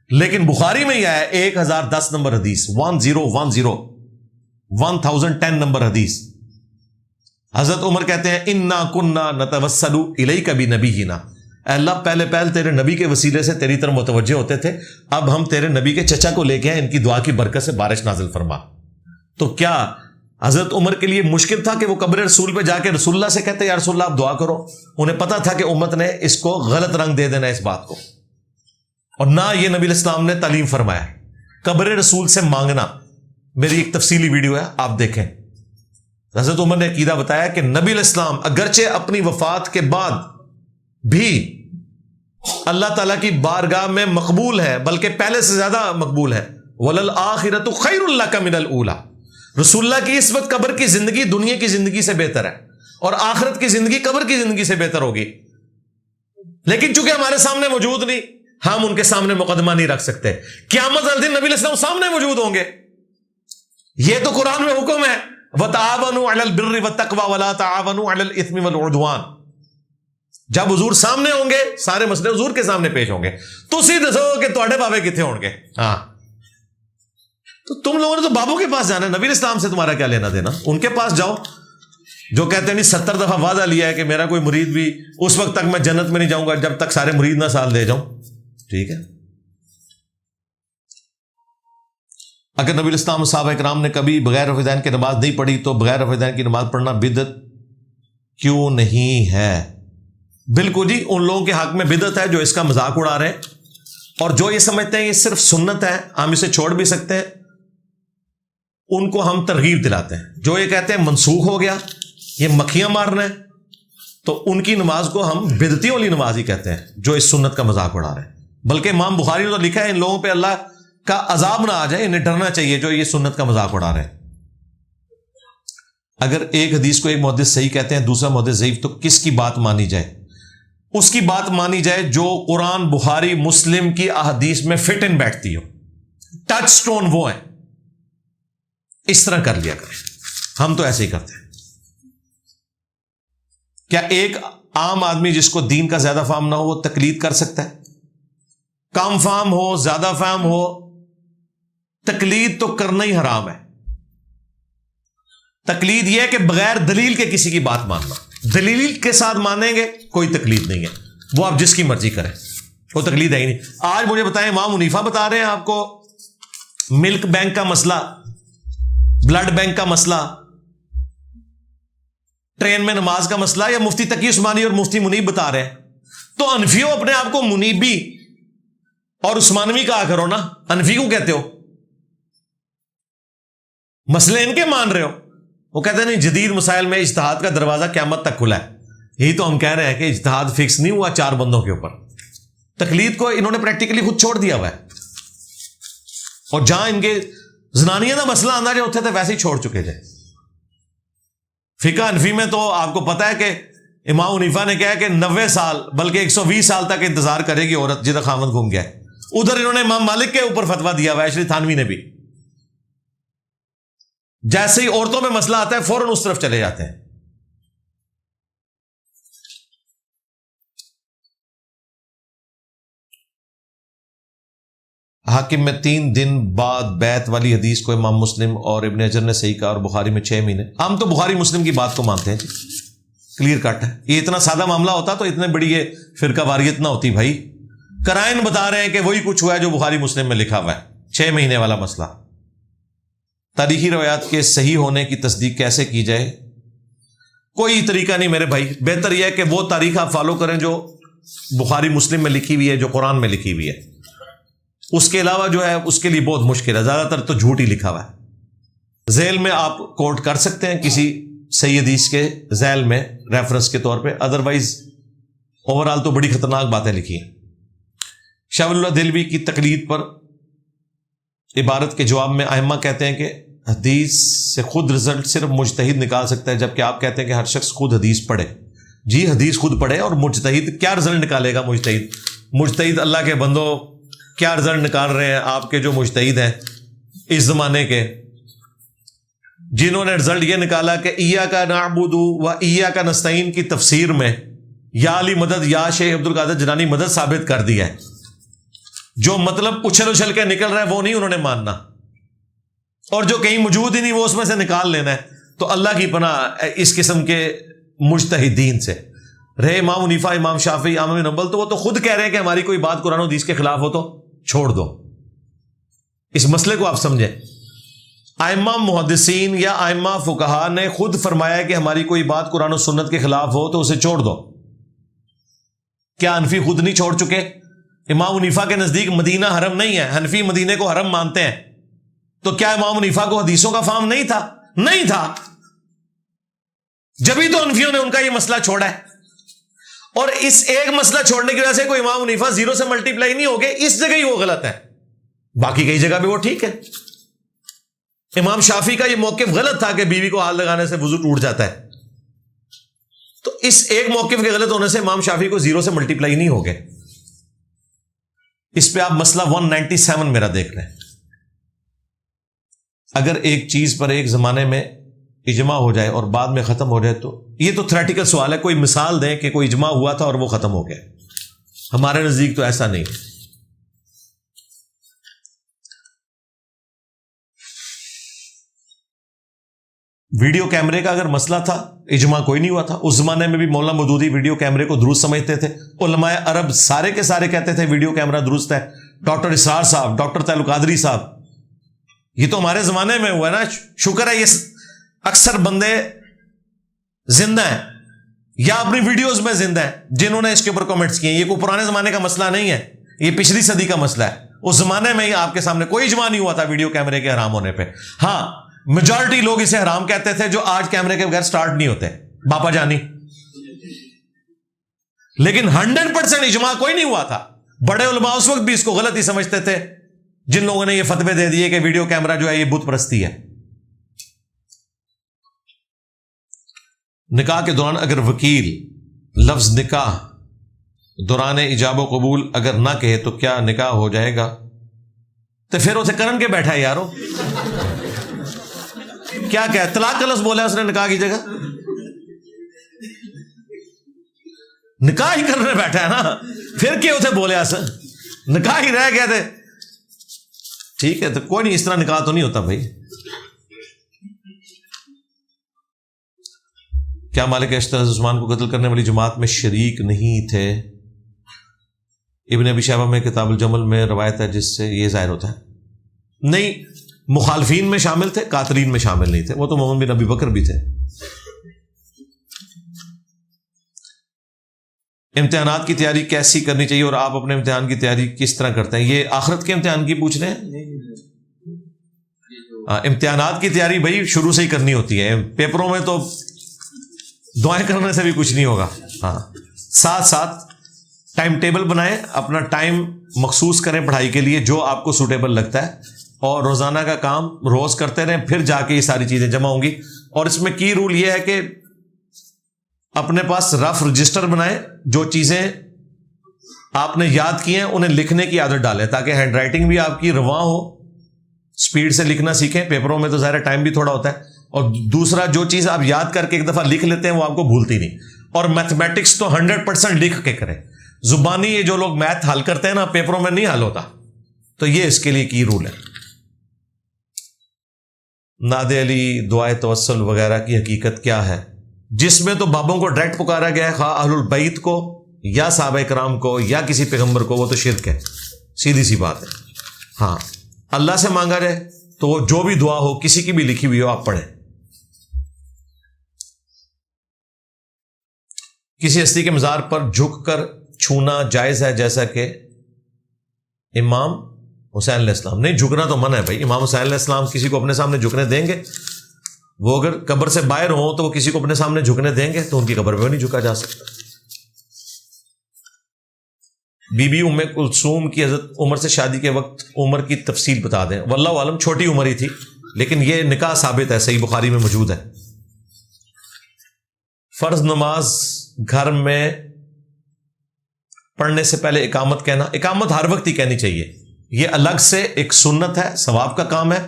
لیکن بخاری میں یہ ہے 1010 نمبر حدیث، 1010 نمبر حدیث، حضرت عمر کہتے ہیں انا کننا نتوسل الیک بنبینا، اے اللہ پہلے تیرے نبی کے وسیلے سے تیری طرف متوجہ ہوتے تھے، اب ہم تیرے نبی کے چچا کو لے کے ہیں، ان کی دعا کی برکت سے بارش نازل فرما۔ تو کیا حضرت عمر کے لیے مشکل تھا کہ وہ قبر رسول پہ جا کے رسول اللہ سے کہتے یا رسول اللہ آپ دعا کرو؟ انہیں پتا تھا کہ امت نے اس کو غلط رنگ دے دینا اس بات کو، اور نہ یہ نبی علیہ السلام نے تعلیم فرمایا قبر رسول سے مانگنا۔ میری ایک تفصیلی ویڈیو ہے، آپ دیکھیں۔ حضرت عمر نے عقیدہ بتایا کہ نبی علیہ السلام اگرچہ اپنی وفات کے بعد بھی اللہ تعالیٰ کی بارگاہ میں مقبول ہے، بلکہ پہلے سے زیادہ مقبول ہے، وَلَلْآخِرَةُ خَيْرٌ لَكَ مِنَ الْأُولَىٰ، رسول اللہ کی اس وقت قبر کی زندگی دنیا کی زندگی سے بہتر ہے، اور آخرت کی زندگی قبر کی زندگی سے بہتر ہوگی، لیکن چونکہ ہمارے سامنے موجود نہیں، ہم ان کے سامنے مقدمہ نہیں رکھ سکتے۔ قیامت والے دن نبی علیہ السلام سامنے موجود ہوں گے، یہ تو قرآن میں حکم ہے، وَتَعَاوَنُوا عَلَى الْبِرِّ وَالتَّقْوَى وَلَا تَعَاوَنُوا عَلَى الْإِثْمِ وَالْعُدْوَانِ. جب حضور سامنے ہوں گے سارے مسئلے حضور کے سامنے پیش ہوں گے، تو اسی دسو کہ تواڈے بابے کتنے ہون گے. ہاں تو تم لوگوں نے تو بابوں کے پاس جانا ہے، نبی اسلام سے تمہارا کیا لینا دینا؟ ان کے پاس جاؤ جو کہتے ہیں نہیں 70 دفعہ وعدہ لیا ہے کہ میرا کوئی مرید بھی اس وقت تک میں جنت میں نہیں جاؤں گا جب تک سارے مرید نہ سال دے جاؤں. ٹھیک ہے، اگر نبی الاسلام صحابہ کرام نے کبھی بغیر رفع دین کی نماز نہیں پڑھی تو بغیر رفع دین کی نماز پڑھنا بدعت کیوں نہیں ہے؟ بالکل جی، ان لوگوں کے حق میں بدعت ہے جو اس کا مذاق اڑا رہے ہیں، اور جو یہ سمجھتے ہیں یہ صرف سنت ہے ہم اسے چھوڑ بھی سکتے ہیں، ان کو ہم ترغیب دلاتے ہیں. جو یہ کہتے ہیں منسوخ ہو گیا، یہ مکھیاں مارنا ہے، تو ان کی نماز کو ہم بدعتیوں والی نماز ہی کہتے ہیں جو اس سنت کا مذاق اڑا رہے ہیں. بلکہ امام بخاری نے تو لکھا ہے ان لوگوں پہ اللہ کا عذاب نہ آ جائے، انہیں ڈرنا چاہیے جو یہ سنت کا مذاق اڑا رہے ہیں. اگر ایک حدیث کو ایک محدث صحیح کہتے ہیں دوسرا محدث ضعیف، تو کس کی بات مانی جائے؟ اس کی بات مانی جائے جو قرآن بخاری مسلم کی احادیث میں فٹ ان بیٹھتی ہو. ٹچ سٹون وہ ہیں، اس طرح کر لیا کریں. ہم تو ایسے ہی کرتے ہیں. کیا ایک عام آدمی جس کو دین کا زیادہ فہم نہ ہو وہ تقلید کر سکتا ہے؟ کم فہم ہو زیادہ فہم ہو، تقلید تو کرنا ہی حرام ہے. تقلید یہ ہے کہ بغیر دلیل کے کسی کی بات ماننا. دلیل کے ساتھ مانیں گے کوئی تقلید نہیں ہے، وہ آپ جس کی مرضی کریں، وہ تقلید ہے ہی نہیں. آج مجھے بتائیں، امام حنیفہ بتا رہے ہیں آپ کو ملک بینک کا مسئلہ، بلڈ بینک کا مسئلہ، ٹرین میں نماز کا مسئلہ، یا مفتی تقی عثمانی اور مفتی منیب بتا رہے ہیں. تو انفیوں اپنے آپ کو منیبی اور عثمانوی کہا کرو نا، انفی کو کہتے ہو؟ مسئلے ان کے مان رہے ہو. وہ کہتے ہیں نہیں، جدید مسائل میں اجتہاد کا دروازہ قیامت تک کھلا ہے. یہی تو ہم کہہ رہے ہیں کہ اجتہاد فکس نہیں ہوا 4 بندوں کے اوپر. تقلید کو انہوں نے پریکٹیکلی خود چھوڑ دیا ہوا ہے، اور جہاں ان کے زنانیہ کا مسئلہ آنا جو ہوتے تھے ویسے ہی چھوڑ چکے تھے. فقہ حنفی میں تو آپ کو پتا ہے کہ امام حنیفہ نے کہا کہ 90 سال بلکہ 120 سال تک انتظار کرے گی عورت جدھر خاوند گھوم گیا ہے. ادھر انہوں نے امام مالک کے اوپر فتویٰ دیا ہوا ہے، شری تھانوی نے بھی. جیسے ہی عورتوں میں مسئلہ آتا ہے فوراً اس طرف چلے جاتے ہیں. حاکم میں 3 دن بعد بیعت والی حدیث کو امام مسلم اور ابن حجر نے صحیح کہا، اور بخاری میں 6 مہینے. ہم تو بخاری مسلم کی بات کو مانتے ہیں، کلیئر کٹ ہے. یہ اتنا سادہ معاملہ ہوتا تو اتنے بڑی یہ فرقہ واریت نہ ہوتی بھائی. قرائن بتا رہے ہیں کہ وہی کچھ ہوا ہے جو بخاری مسلم میں لکھا ہوا ہے، 6 مہینے والا مسئلہ. تاریخی روایات کے صحیح ہونے کی تصدیق کیسے کی جائے؟ کوئی طریقہ نہیں میرے بھائی. بہتر یہ ہے کہ وہ تاریخ آپ فالو کریں جو بخاری مسلم میں لکھی ہوئی ہے، جو قرآن میں لکھی ہوئی ہے. اس کے علاوہ جو ہے اس کے لیے بہت مشکل ہے، زیادہ تر تو جھوٹ ہی لکھا ہوا ہے. ذیل میں آپ کوٹ کر سکتے ہیں کسی صحیح حدیث کے ذیل میں ریفرنس کے طور پہ، ادروائز اوور آل تو بڑی خطرناک باتیں لکھی ہیں. شاہ ولی اللہ دہلوی کی تقلید پر عبارت کے جواب میں ائمہ کہتے ہیں کہ حدیث سے خود رزلٹ صرف مجتہد نکال سکتا ہے، جبکہ آپ کہتے ہیں کہ ہر شخص خود حدیث پڑھے. جی حدیث خود پڑھے، اور مجتہد کیا رزلٹ نکالے گا؟ مجتہد اللہ کے بندو کیا رزلٹ نکال رہے ہیں آپ کے جو مجتہد ہیں اس زمانے کے، جنہوں نے رزلٹ یہ نکالا کہ ایاک نعبد و ایاک نستعین کی تفسیر میں یا علی مدد یا شیخ عبد القادر جیلانی مدد ثابت کر دیا ہے. جو مطلب اچھل اچھل کے نکل رہا ہے وہ نہیں انہوں نے ماننا، اور جو کہیں موجود ہی نہیں وہ اس میں سے نکال لینا ہے. تو اللہ کی پناہ اس قسم کے مجتہدین سے. رہے امام حنیفہ، امام شافعی، احمد بن حنبل، تو وہ تو خود کہہ رہے ہیں کہ ہماری کوئی بات قرآن و حدیث کے خلاف ہو تو چھوڑ دو. اس مسئلے کو آپ سمجھیں. ائمہ محدثین یا ائمہ فقہا نے خود فرمایا کہ ہماری کوئی بات قرآن و سنت کے خلاف ہو تو اسے چھوڑ دو. کیا حنفی خود نہیں چھوڑ چکے؟ امام حنیفہ کے نزدیک مدینہ حرم نہیں ہے، حنفی مدینے کو حرم مانتے ہیں. تو کیا امام حنیفہ کو حدیثوں کا فہم نہیں تھا؟ نہیں تھا. جبھی تو حنفیوں نے ان کا یہ مسئلہ چھوڑا ہے. اور اس ایک مسئلہ چھوڑنے کی وجہ سے کوئی امام حنیفہ 0 سے ملٹیپلائی نہیں ہو گئے، اس جگہ ہی وہ غلط ہے، باقی کئی جگہ بھی وہ ٹھیک ہے. امام شافعی کا یہ موقف غلط تھا کہ بیوی کو ہاتھ لگانے سے وضو ٹوٹ جاتا ہے، تو اس ایک موقف کے غلط ہونے سے امام شافعی کو 0 سے ملٹیپلائی نہیں ہو گئے. اس پہ آپ مسئلہ 197 میرا دیکھ رہے ہیں. اگر ایک چیز پر ایک زمانے میں اجماع ہو جائے اور بعد میں ختم ہو جائے تو یہ تو تھیوریٹیکل سوال ہے. کوئی مثال دیں کہ کوئی اجماع ہوا تھا اور وہ ختم ہو گیا. ہمارے نزدیک تو ایسا نہیں. ویڈیو کیمرے کا اگر مسئلہ تھا اجماع کوئی نہیں ہوا تھا. اس زمانے میں بھی مولانا مودودی ویڈیو کیمرے کو درست سمجھتے تھے. علماء عرب سارے کے سارے کہتے تھے ویڈیو کیمرہ درست ہے. ڈاکٹر اسرار صاحب، ڈاکٹر تعلق قادری صاحب، یہ تو ہمارے زمانے میں ہوا نا. شکر ہے یہ اکثر بندے زندہ ہیں یا اپنی ویڈیوز میں زندہ ہیں جنہوں نے اس کے اوپر کمنٹس کیے. یہ کوئی پرانے زمانے کا مسئلہ نہیں ہے، یہ پچھلی صدی کا مسئلہ ہے. اس زمانے میں ہی آپ کے سامنے کوئی اجماع نہیں ہوا تھا ویڈیو کیمرے کے حرام ہونے پہ. ہاں میجورٹی لوگ اسے حرام کہتے تھے جو آج کیمرے کے بغیر سٹارٹ نہیں ہوتے، باپا جانی. لیکن 100% اجماع کوئی نہیں ہوا تھا. بڑے علماء اس وقت بھی اس کو غلط ہی سمجھتے تھے جن لوگوں نے یہ فتوے دے دیے کہ ویڈیو کیمرہ جو ہے یہ بت پرستی ہے. نکاح کے دوران اگر وکیل لفظ نکاح دوران ایجاب و قبول اگر نہ کہے تو کیا نکاح ہو جائے گا؟ تو پھر اسے کرن کے بیٹھا ہے یارو. کیا کہ طلاق کا لفظ بولا ہے اس نے نکاح کی جگہ؟ نکاح ہی کرنے بیٹھا ہے نا، پھر کیا اسے بولے ایسا؟ نکاح ہی رہ گئے تھے. ٹھیک ہے تو کوئی نہیں، اس طرح نکاح تو نہیں ہوتا بھائی. کیا مالک اشتر عثمان کو قتل کرنے والی جماعت میں شریک نہیں تھے؟ ابن ابی شیبہ میں کتاب الجمل میں روایت ہے جس سے یہ ظاہر ہوتا ہے. نہیں، مخالفین میں شامل تھے، قاتلین میں شامل نہیں تھے. وہ تو محمد بن ابی بکر بھی تھے. امتحانات کی تیاری کیسی کرنی چاہیے اور آپ اپنے امتحان کی تیاری کس طرح کرتے ہیں؟ یہ آخرت کے امتحان کی پوچھ رہے ہیں. امتحانات کی تیاری بھائی شروع سے ہی کرنی ہوتی ہے. پیپروں میں تو دعائیں کرنے سے بھی کچھ نہیں ہوگا. ہاں، ساتھ ساتھ ٹائم ٹیبل بنائیں، اپنا ٹائم مخصوص کریں پڑھائی کے لیے جو آپ کو سوٹیبل لگتا ہے، اور روزانہ کا کام روز کرتے رہیں، پھر جا کے یہ ساری چیزیں جمع ہوں گی. اور اس میں کی رول یہ ہے کہ اپنے پاس رف رجسٹر بنائیں، جو چیزیں آپ نے یاد کی ہیں انہیں لکھنے کی عادت ڈالیں تاکہ ہینڈ رائٹنگ بھی آپ کی رواں ہو، سپیڈ سے لکھنا سیکھیں. پیپروں میں تو ظاہر ٹائم بھی تھوڑا ہوتا ہے. اور دوسرا، جو چیز آپ یاد کر کے ایک دفعہ لکھ لیتے ہیں وہ آپ کو بھولتی نہیں. اور میتھمیٹکس تو 100% لکھ کے کریں. زبانی یہ جو لوگ میتھ حل کرتے ہیں نا، پیپروں میں نہیں حل ہوتا. تو یہ اس کے لیے کی رول ہے. ناد علی، دعائے توسل وغیرہ کی حقیقت کیا ہے؟ جس میں تو بابوں کو ڈائریکٹ پکارا گیا ہے، خواہ اہل البیت کو یا صحابہ کرام کو یا کسی پیغمبر کو، وہ تو شرک ہے، سیدھی سی بات ہے. ہاں، اللہ سے مانگا جائے تو جو بھی دعا ہو، کسی کی بھی لکھی ہوئی ہو، آپ پڑھیں. کسی ہستی کے مزار پر جھک کر چھونا جائز ہے جیسا کہ امام حسین علیہ السلام؟ نہیں، جھکنا تو منع ہے بھائی. امام حسین علیہ السلام کسی کو اپنے سامنے جھکنے دیں گے؟ وہ اگر قبر سے باہر ہوں تو وہ کسی کو اپنے سامنے جھکنے دیں گے؟ تو ان کی قبر پہ نہیں جھکا جا سکتا. بی بی ام کلثوم کی حضرت عمر سے شادی کے وقت عمر کی تفصیل بتا دیں. واللہ عالم چھوٹی عمر ہی تھی، لیکن یہ نکاح ثابت ہے، صحیح بخاری میں موجود ہے. فرض نماز گھر میں پڑھنے سے پہلے اقامت کہنا؟ اقامت ہر وقت ہی کہنی چاہیے. یہ الگ سے ایک سنت ہے، ثواب کا کام ہے.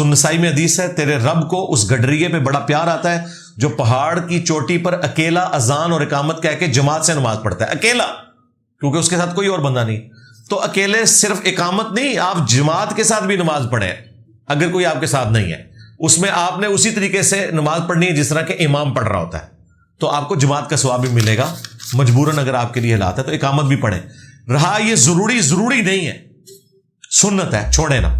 نسائی میں حدیث ہے، تیرے رب کو اس گڈریے پہ بڑا پیار آتا ہے جو پہاڑ کی چوٹی پر اکیلا اذان اور اقامت کہہ کے جماعت سے نماز پڑھتا ہے. اکیلا، کیونکہ اس کے ساتھ کوئی اور بندہ نہیں. تو اکیلے صرف اقامت نہیں، آپ جماعت کے ساتھ بھی نماز پڑھیں اگر کوئی آپ کے ساتھ نہیں ہے. اس میں آپ نے اسی طریقے سے نماز پڑھنی ہے جس طرح کہ امام پڑھ رہا ہوتا ہے، تو آپ کو جماعت کا ثواب بھی ملے گا. مجبوراً اگر آپ کے لیے حالات ہے تو اقامت بھی پڑھیں. رہا یہ ضروری نہیں ہے، سنت ہے، چھوڑے نا.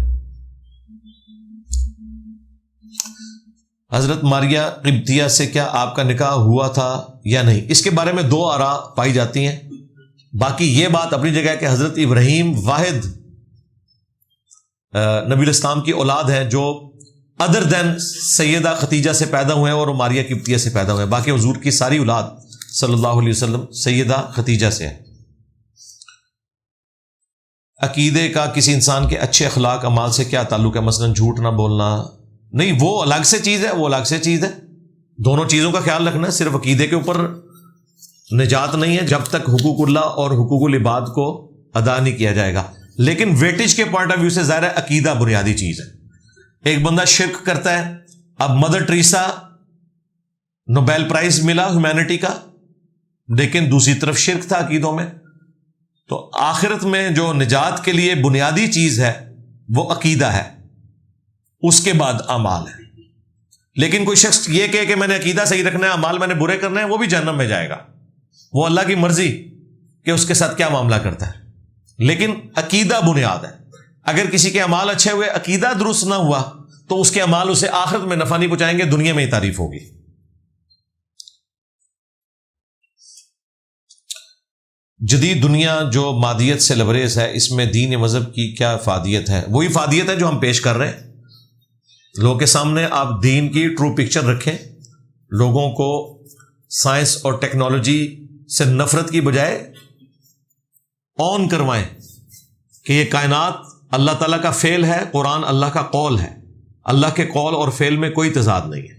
حضرت ماریہ قبطیہ سے کیا آپ کا نکاح ہوا تھا یا نہیں؟ اس کے بارے میں دو آراء پائی جاتی ہیں. باقی یہ بات اپنی جگہ ہے کہ حضرت ابراہیم واحد نبی الاسلام کی اولاد ہیں جو ادر دین سیدہ ختیجہ سے پیدا ہوئے ہیں اور ماریہ قبطیہ سے پیدا ہوئے ہیں. باقی حضور کی ساری اولاد صلی اللہ علیہ وسلم سیدہ ختیجہ سے ہے. عقیدے کا کسی انسان کے اچھے اخلاق اعمال سے کیا تعلق ہے؟ مثلا جھوٹ نہ بولنا؟ نہیں، وہ الگ سے چیز ہے، وہ الگ سے چیز ہے. دونوں چیزوں کا خیال رکھنا ہے. صرف عقیدے کے اوپر نجات نہیں ہے جب تک حقوق اللہ اور حقوق العباد کو ادا نہیں کیا جائے گا. لیکن ویٹیج کے پوائنٹ آف ویو سے ظاہر ہے عقیدہ بنیادی چیز ہے. ایک بندہ شرک کرتا ہے، اب مدر ٹریسا نوبیل پرائز ملا ہیومینٹی کا، لیکن دوسری طرف شرک تھا عقیدوں میں. تو آخرت میں جو نجات کے لیے بنیادی چیز ہے وہ عقیدہ ہے، اس کے بعد اعمال ہے. لیکن کوئی شخص یہ کہے کہ میں نے عقیدہ صحیح رکھنا ہے، اعمال میں نے برے کرنے ہیں، وہ بھی جہنم میں جائے گا. وہ اللہ کی مرضی کہ اس کے ساتھ کیا معاملہ کرتا ہے. لیکن عقیدہ بنیاد ہے. اگر کسی کے اعمال اچھے ہوئے، عقیدہ درست نہ ہوا، تو اس کے اعمال اسے آخرت میں نفع نہیں پہنچائیں گے، دنیا میں ہی تعریف ہوگی. جدید دنیا جو مادیت سے لبریز ہے، اس میں دین مذہب کی کیا افادیت ہے؟ وہی افادیت ہے جو ہم پیش کر رہے ہیں. لوگوں کے سامنے آپ دین کی ٹرو پکچر رکھیں، لوگوں کو سائنس اور ٹیکنالوجی سے نفرت کی بجائے آن کروائیں کہ یہ کائنات اللہ تعالیٰ کا فعل ہے، قرآن اللہ کا قول ہے. اللہ کے قول اور فعل میں کوئی تضاد نہیں ہے.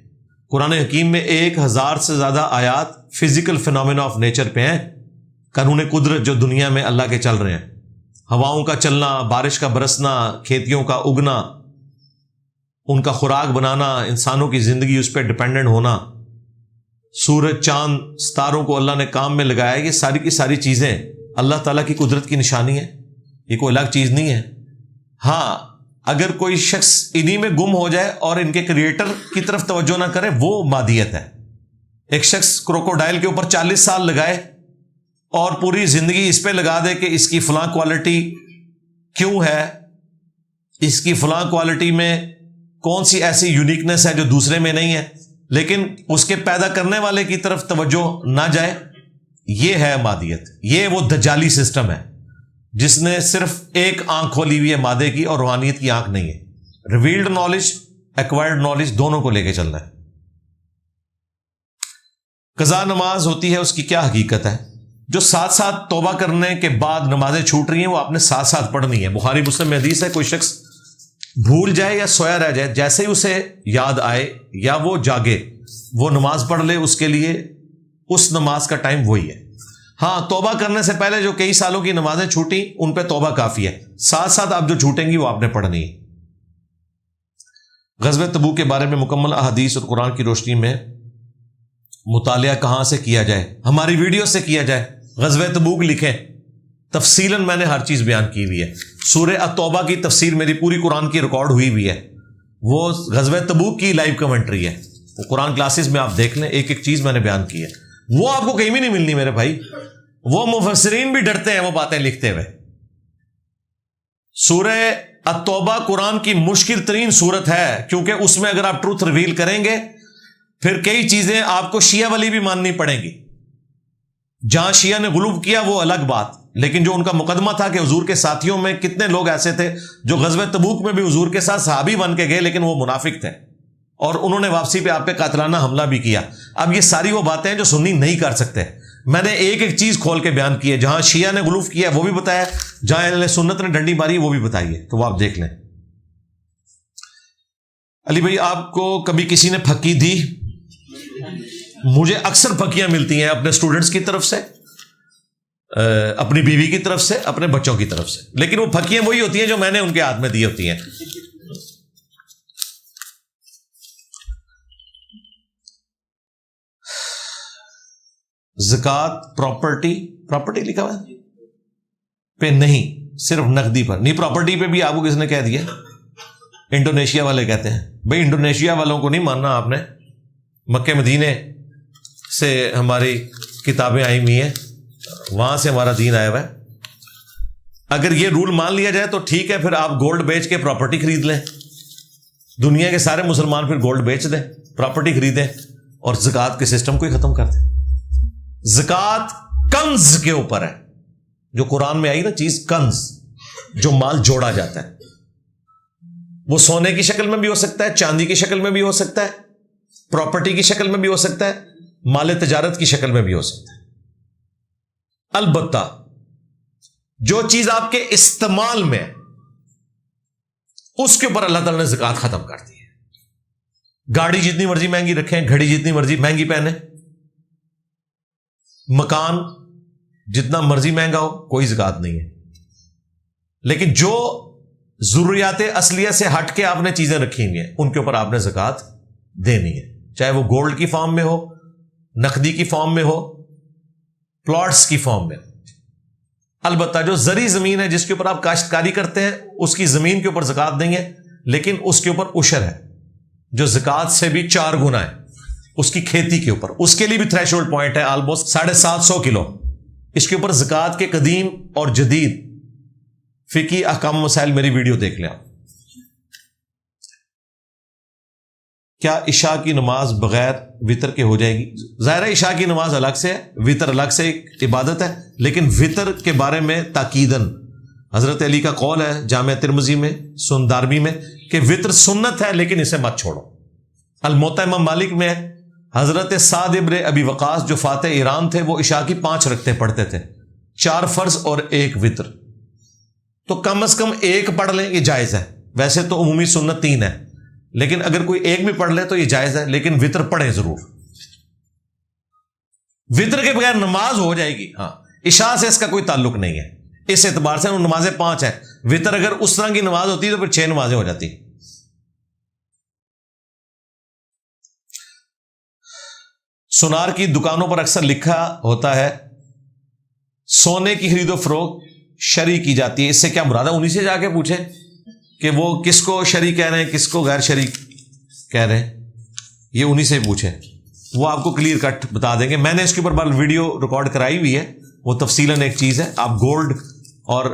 قرآن حکیم میں 1000 سے زیادہ آیات فزیکل فینومینا آف نیچر پہ ہیں، قانون قدرت جو دنیا میں اللہ کے چل رہے ہیں. ہواؤں کا چلنا، بارش کا برسنا، کھیتیوں کا اگنا، ان کا خوراک بنانا، انسانوں کی زندگی اس پہ ڈپینڈنٹ ہونا، سورج چاند ستاروں کو اللہ نے کام میں لگایا. یہ ساری کی ساری چیزیں اللہ تعالیٰ کی قدرت کی نشانی ہے، یہ کوئی الگ چیز نہیں ہے. ہاں، اگر کوئی شخص انہی میں گم ہو جائے اور ان کے کریٹر کی طرف توجہ نہ کرے، وہ مادیت ہے. ایک شخص کروکوڈائل کے اوپر 40 سال لگائے اور پوری زندگی اس پہ لگا دے کہ اس کی فلاں کوالٹی کیوں ہے، اس کی فلاں کوالٹی میں کون سی ایسی یونیکنس ہے جو دوسرے میں نہیں ہے، لیکن اس کے پیدا کرنے والے کی طرف توجہ نہ جائے. یہ ہے مادیت. یہ وہ دجالی سسٹم ہے جس نے صرف ایک آنکھ کھولی ہوئی ہے مادے کی، اور روحانیت کی آنکھ نہیں ہے. ریویلڈ نالج، ایکوائرڈ نالج دونوں کو لے کے چلنا ہے. قضا نماز ہوتی ہے، اس کی کیا حقیقت ہے؟ جو ساتھ ساتھ توبہ کرنے کے بعد نمازیں چھوٹ رہی ہیں، وہ آپ نے ساتھ ساتھ پڑھنی ہے. بخاری مسلم میں حدیث ہے، کوئی شخص بھول جائے یا سویا رہ جائے، جیسے ہی اسے یاد آئے یا وہ جاگے، وہ نماز پڑھ لے. اس کے لیے اس نماز کا ٹائم وہی ہے. ہاں، توبہ کرنے سے پہلے جو کئی سالوں کی نمازیں چھوٹی، ان پہ توبہ کافی ہے. ساتھ ساتھ آپ جو چھوٹیں گی وہ آپ نے پڑھنی ہے. غزوہ تبوک کے بارے میں مکمل احادیث اور قرآن کی روشنی میں مطالعہ کہاں سے کیا جائے؟ ہماری ویڈیو سے کیا جائے. غزوہ تبوک لکھیں، تفصیلاً میں نے ہر چیز بیان کی ہوئی ہے. سورہ التوبہ کی تفسیر میری پوری قرآن کی ریکارڈ ہوئی ہوئی ہے. وہ غزوہ تبوک کی لائیو کمنٹری ہے. وہ قرآن کلاسز میں آپ دیکھ لیں، ایک ایک چیز میں نے بیان کی ہے. وہ آپ کو کہیں بھی نہیں ملنی میرے بھائی. وہ مفسرین بھی ڈرتے ہیں وہ باتیں لکھتے ہوئے. سورہ التوبہ قرآن کی مشکل ترین سورت ہے، کیونکہ اس میں اگر آپ ٹروتھ ریویل کریں گے پھر کئی چیزیں آپ کو شیعہ والی بھی ماننی پڑیں گی. جہاں شیعہ نے غلو کیا وہ الگ بات، لیکن جو ان کا مقدمہ تھا کہ حضور کے ساتھیوں میں کتنے لوگ ایسے تھے جو غزوہ تبوک میں بھی حضور کے ساتھ صحابی بن کے گئے، لیکن وہ منافق تھے اور انہوں نے واپسی پہ آپ پہ قاتلانہ حملہ بھی کیا. اب یہ ساری وہ باتیں ہیں جو سنی نہیں کر سکتے. میں نے ایک ایک چیز کھول کے بیان کی ہے. جہاں شیعہ نے غلو کیا وہ بھی بتایا، جہاں اہل سنت نے ڈنڈی ماری وہ بھی بتائیے، تو وہ آپ دیکھ لیں. علی بھائی، آپ کو کبھی کسی نے پھکی دی؟ مجھے اکثر پھکیاں ملتی ہیں اپنے اسٹوڈنٹس کی طرف سے، اپنی بیوی کی طرف سے، اپنے بچوں کی طرف سے، لیکن وہ پھکیاں وہی ہوتی ہیں جو میں نے ان کے ہاتھ میں دی ہوتی ہیں. زکوٰۃ پراپرٹی لکھا ہوا ہے پہ نہیں، صرف نقدی پر نہیں. پراپرٹی پہ بھی آپ کو کس نے کہہ دیا؟ انڈونیشیا والے کہتے ہیں. بھائی انڈونیشیا والوں کو نہیں ماننا آپ نے. مکہ مدینے سے ہماری کتابیں آئی ہوئی ہیں، وہاں سے ہمارا دین آیا ہوا ہے. اگر یہ رول مان لیا جائے تو ٹھیک ہے، پھر آپ گولڈ بیچ کے پراپرٹی خرید لیں. دنیا کے سارے مسلمان پھر گولڈ بیچ دیں، پراپرٹی خریدیں اور زکوٰۃ کے سسٹم کو ہی ختم کر دیں. زکوٰۃ کنز کے اوپر ہے، جو قرآن میں آئی نا چیز، کنز، جو مال جوڑا جاتا ہے. وہ سونے کی شکل میں بھی ہو سکتا ہے، چاندی کی شکل میں بھی ہو سکتا ہے، پراپرٹی کی شکل میں بھی ہو سکتا ہے، مال تجارت کی شکل میں بھی ہو سکتا ہے. البتہ جو چیز آپ کے استعمال میں اس کے اوپر اللہ تعالیٰ نے زکوٰۃ ختم کر دی ہے. گاڑی جتنی مرضی مہنگی رکھیں، گھڑی جتنی مرضی مہنگی پہنیں، مکان جتنا مرضی مہنگا ہو، کوئی زکوٰۃ نہیں ہے. لیکن جو ضروریات اصلیہ سے ہٹ کے آپ نے چیزیں رکھی ہوئی ہیں ان کے اوپر آپ نے زکوٰۃ دینی ہے، چاہے وہ گولڈ کی فارم میں ہو، نقدی کی فارم میں ہو، پلاٹس کی فارم میں. البتہ جو زرعی زمین ہے جس کے اوپر آپ کاشتکاری کرتے ہیں اس کی زمین کے اوپر زکوٰۃ دیں گے، لیکن اس کے اوپر عشر ہے جو زکوٰۃ سے بھی 4 گنا ہے اس کی کھیتی کے اوپر. اس کے لیے بھی تھریش ہولڈ پوائنٹ ہے آلموسٹ 750 کلو. اس کے اوپر زکوٰۃ کے قدیم اور جدید فقہی احکام مسائل میری ویڈیو دیکھ لیں آپ. کیا عشاء کی نماز بغیر وطر کے ہو جائے گی؟ ظاہر ہے عشاء کی نماز الگ سے ہے، وطر الگ سے ایک عبادت ہے، لیکن وطر کے بارے میں تاکیداً حضرت علی کا قول ہے جامع ترمذی میں، سنن دارمی میں، کہ وطر سنت ہے لیکن اسے مت چھوڑو. الموطا امام مالک میں حضرت سعد ابن ابی وقاص جو فاتح ایران تھے وہ عشاء کی 5 رکعتیں پڑھتے تھے، 4 فرض اور 1 وطر. تو کم از کم 1 پڑھ لیں، یہ جائز ہے. ویسے تو عمومی سنت 3 ہے، لیکن اگر کوئی 1 بھی پڑھ لے تو یہ جائز ہے، لیکن وطر پڑھیں ضرور. وطر کے بغیر نماز ہو جائے گی، ہاں عشاء سے اس کا کوئی تعلق نہیں ہے. اس اعتبار سے نمازیں 5 ہیں. وطر اگر اس طرح کی نماز ہوتی تو پھر 6 نمازیں ہو جاتی. سونار کی دکانوں پر اکثر لکھا ہوتا ہے سونے کی خرید و فروخت شرعی کی جاتی ہے، اس سے کیا مراد ہے؟ انہی سے جا کے پوچھیں کہ وہ کس کو شرعی کہہ رہے ہیں کس کو غیر شرعی کہہ رہے ہیں. یہ انہی سے پوچھیں، وہ آپ کو کلیئر کٹ بتا دیں گے. میں نے اس کے اوپر ویڈیو ریکارڈ کرائی ہوئی ہے، وہ تفصیلاً ایک چیز ہے. آپ گولڈ اور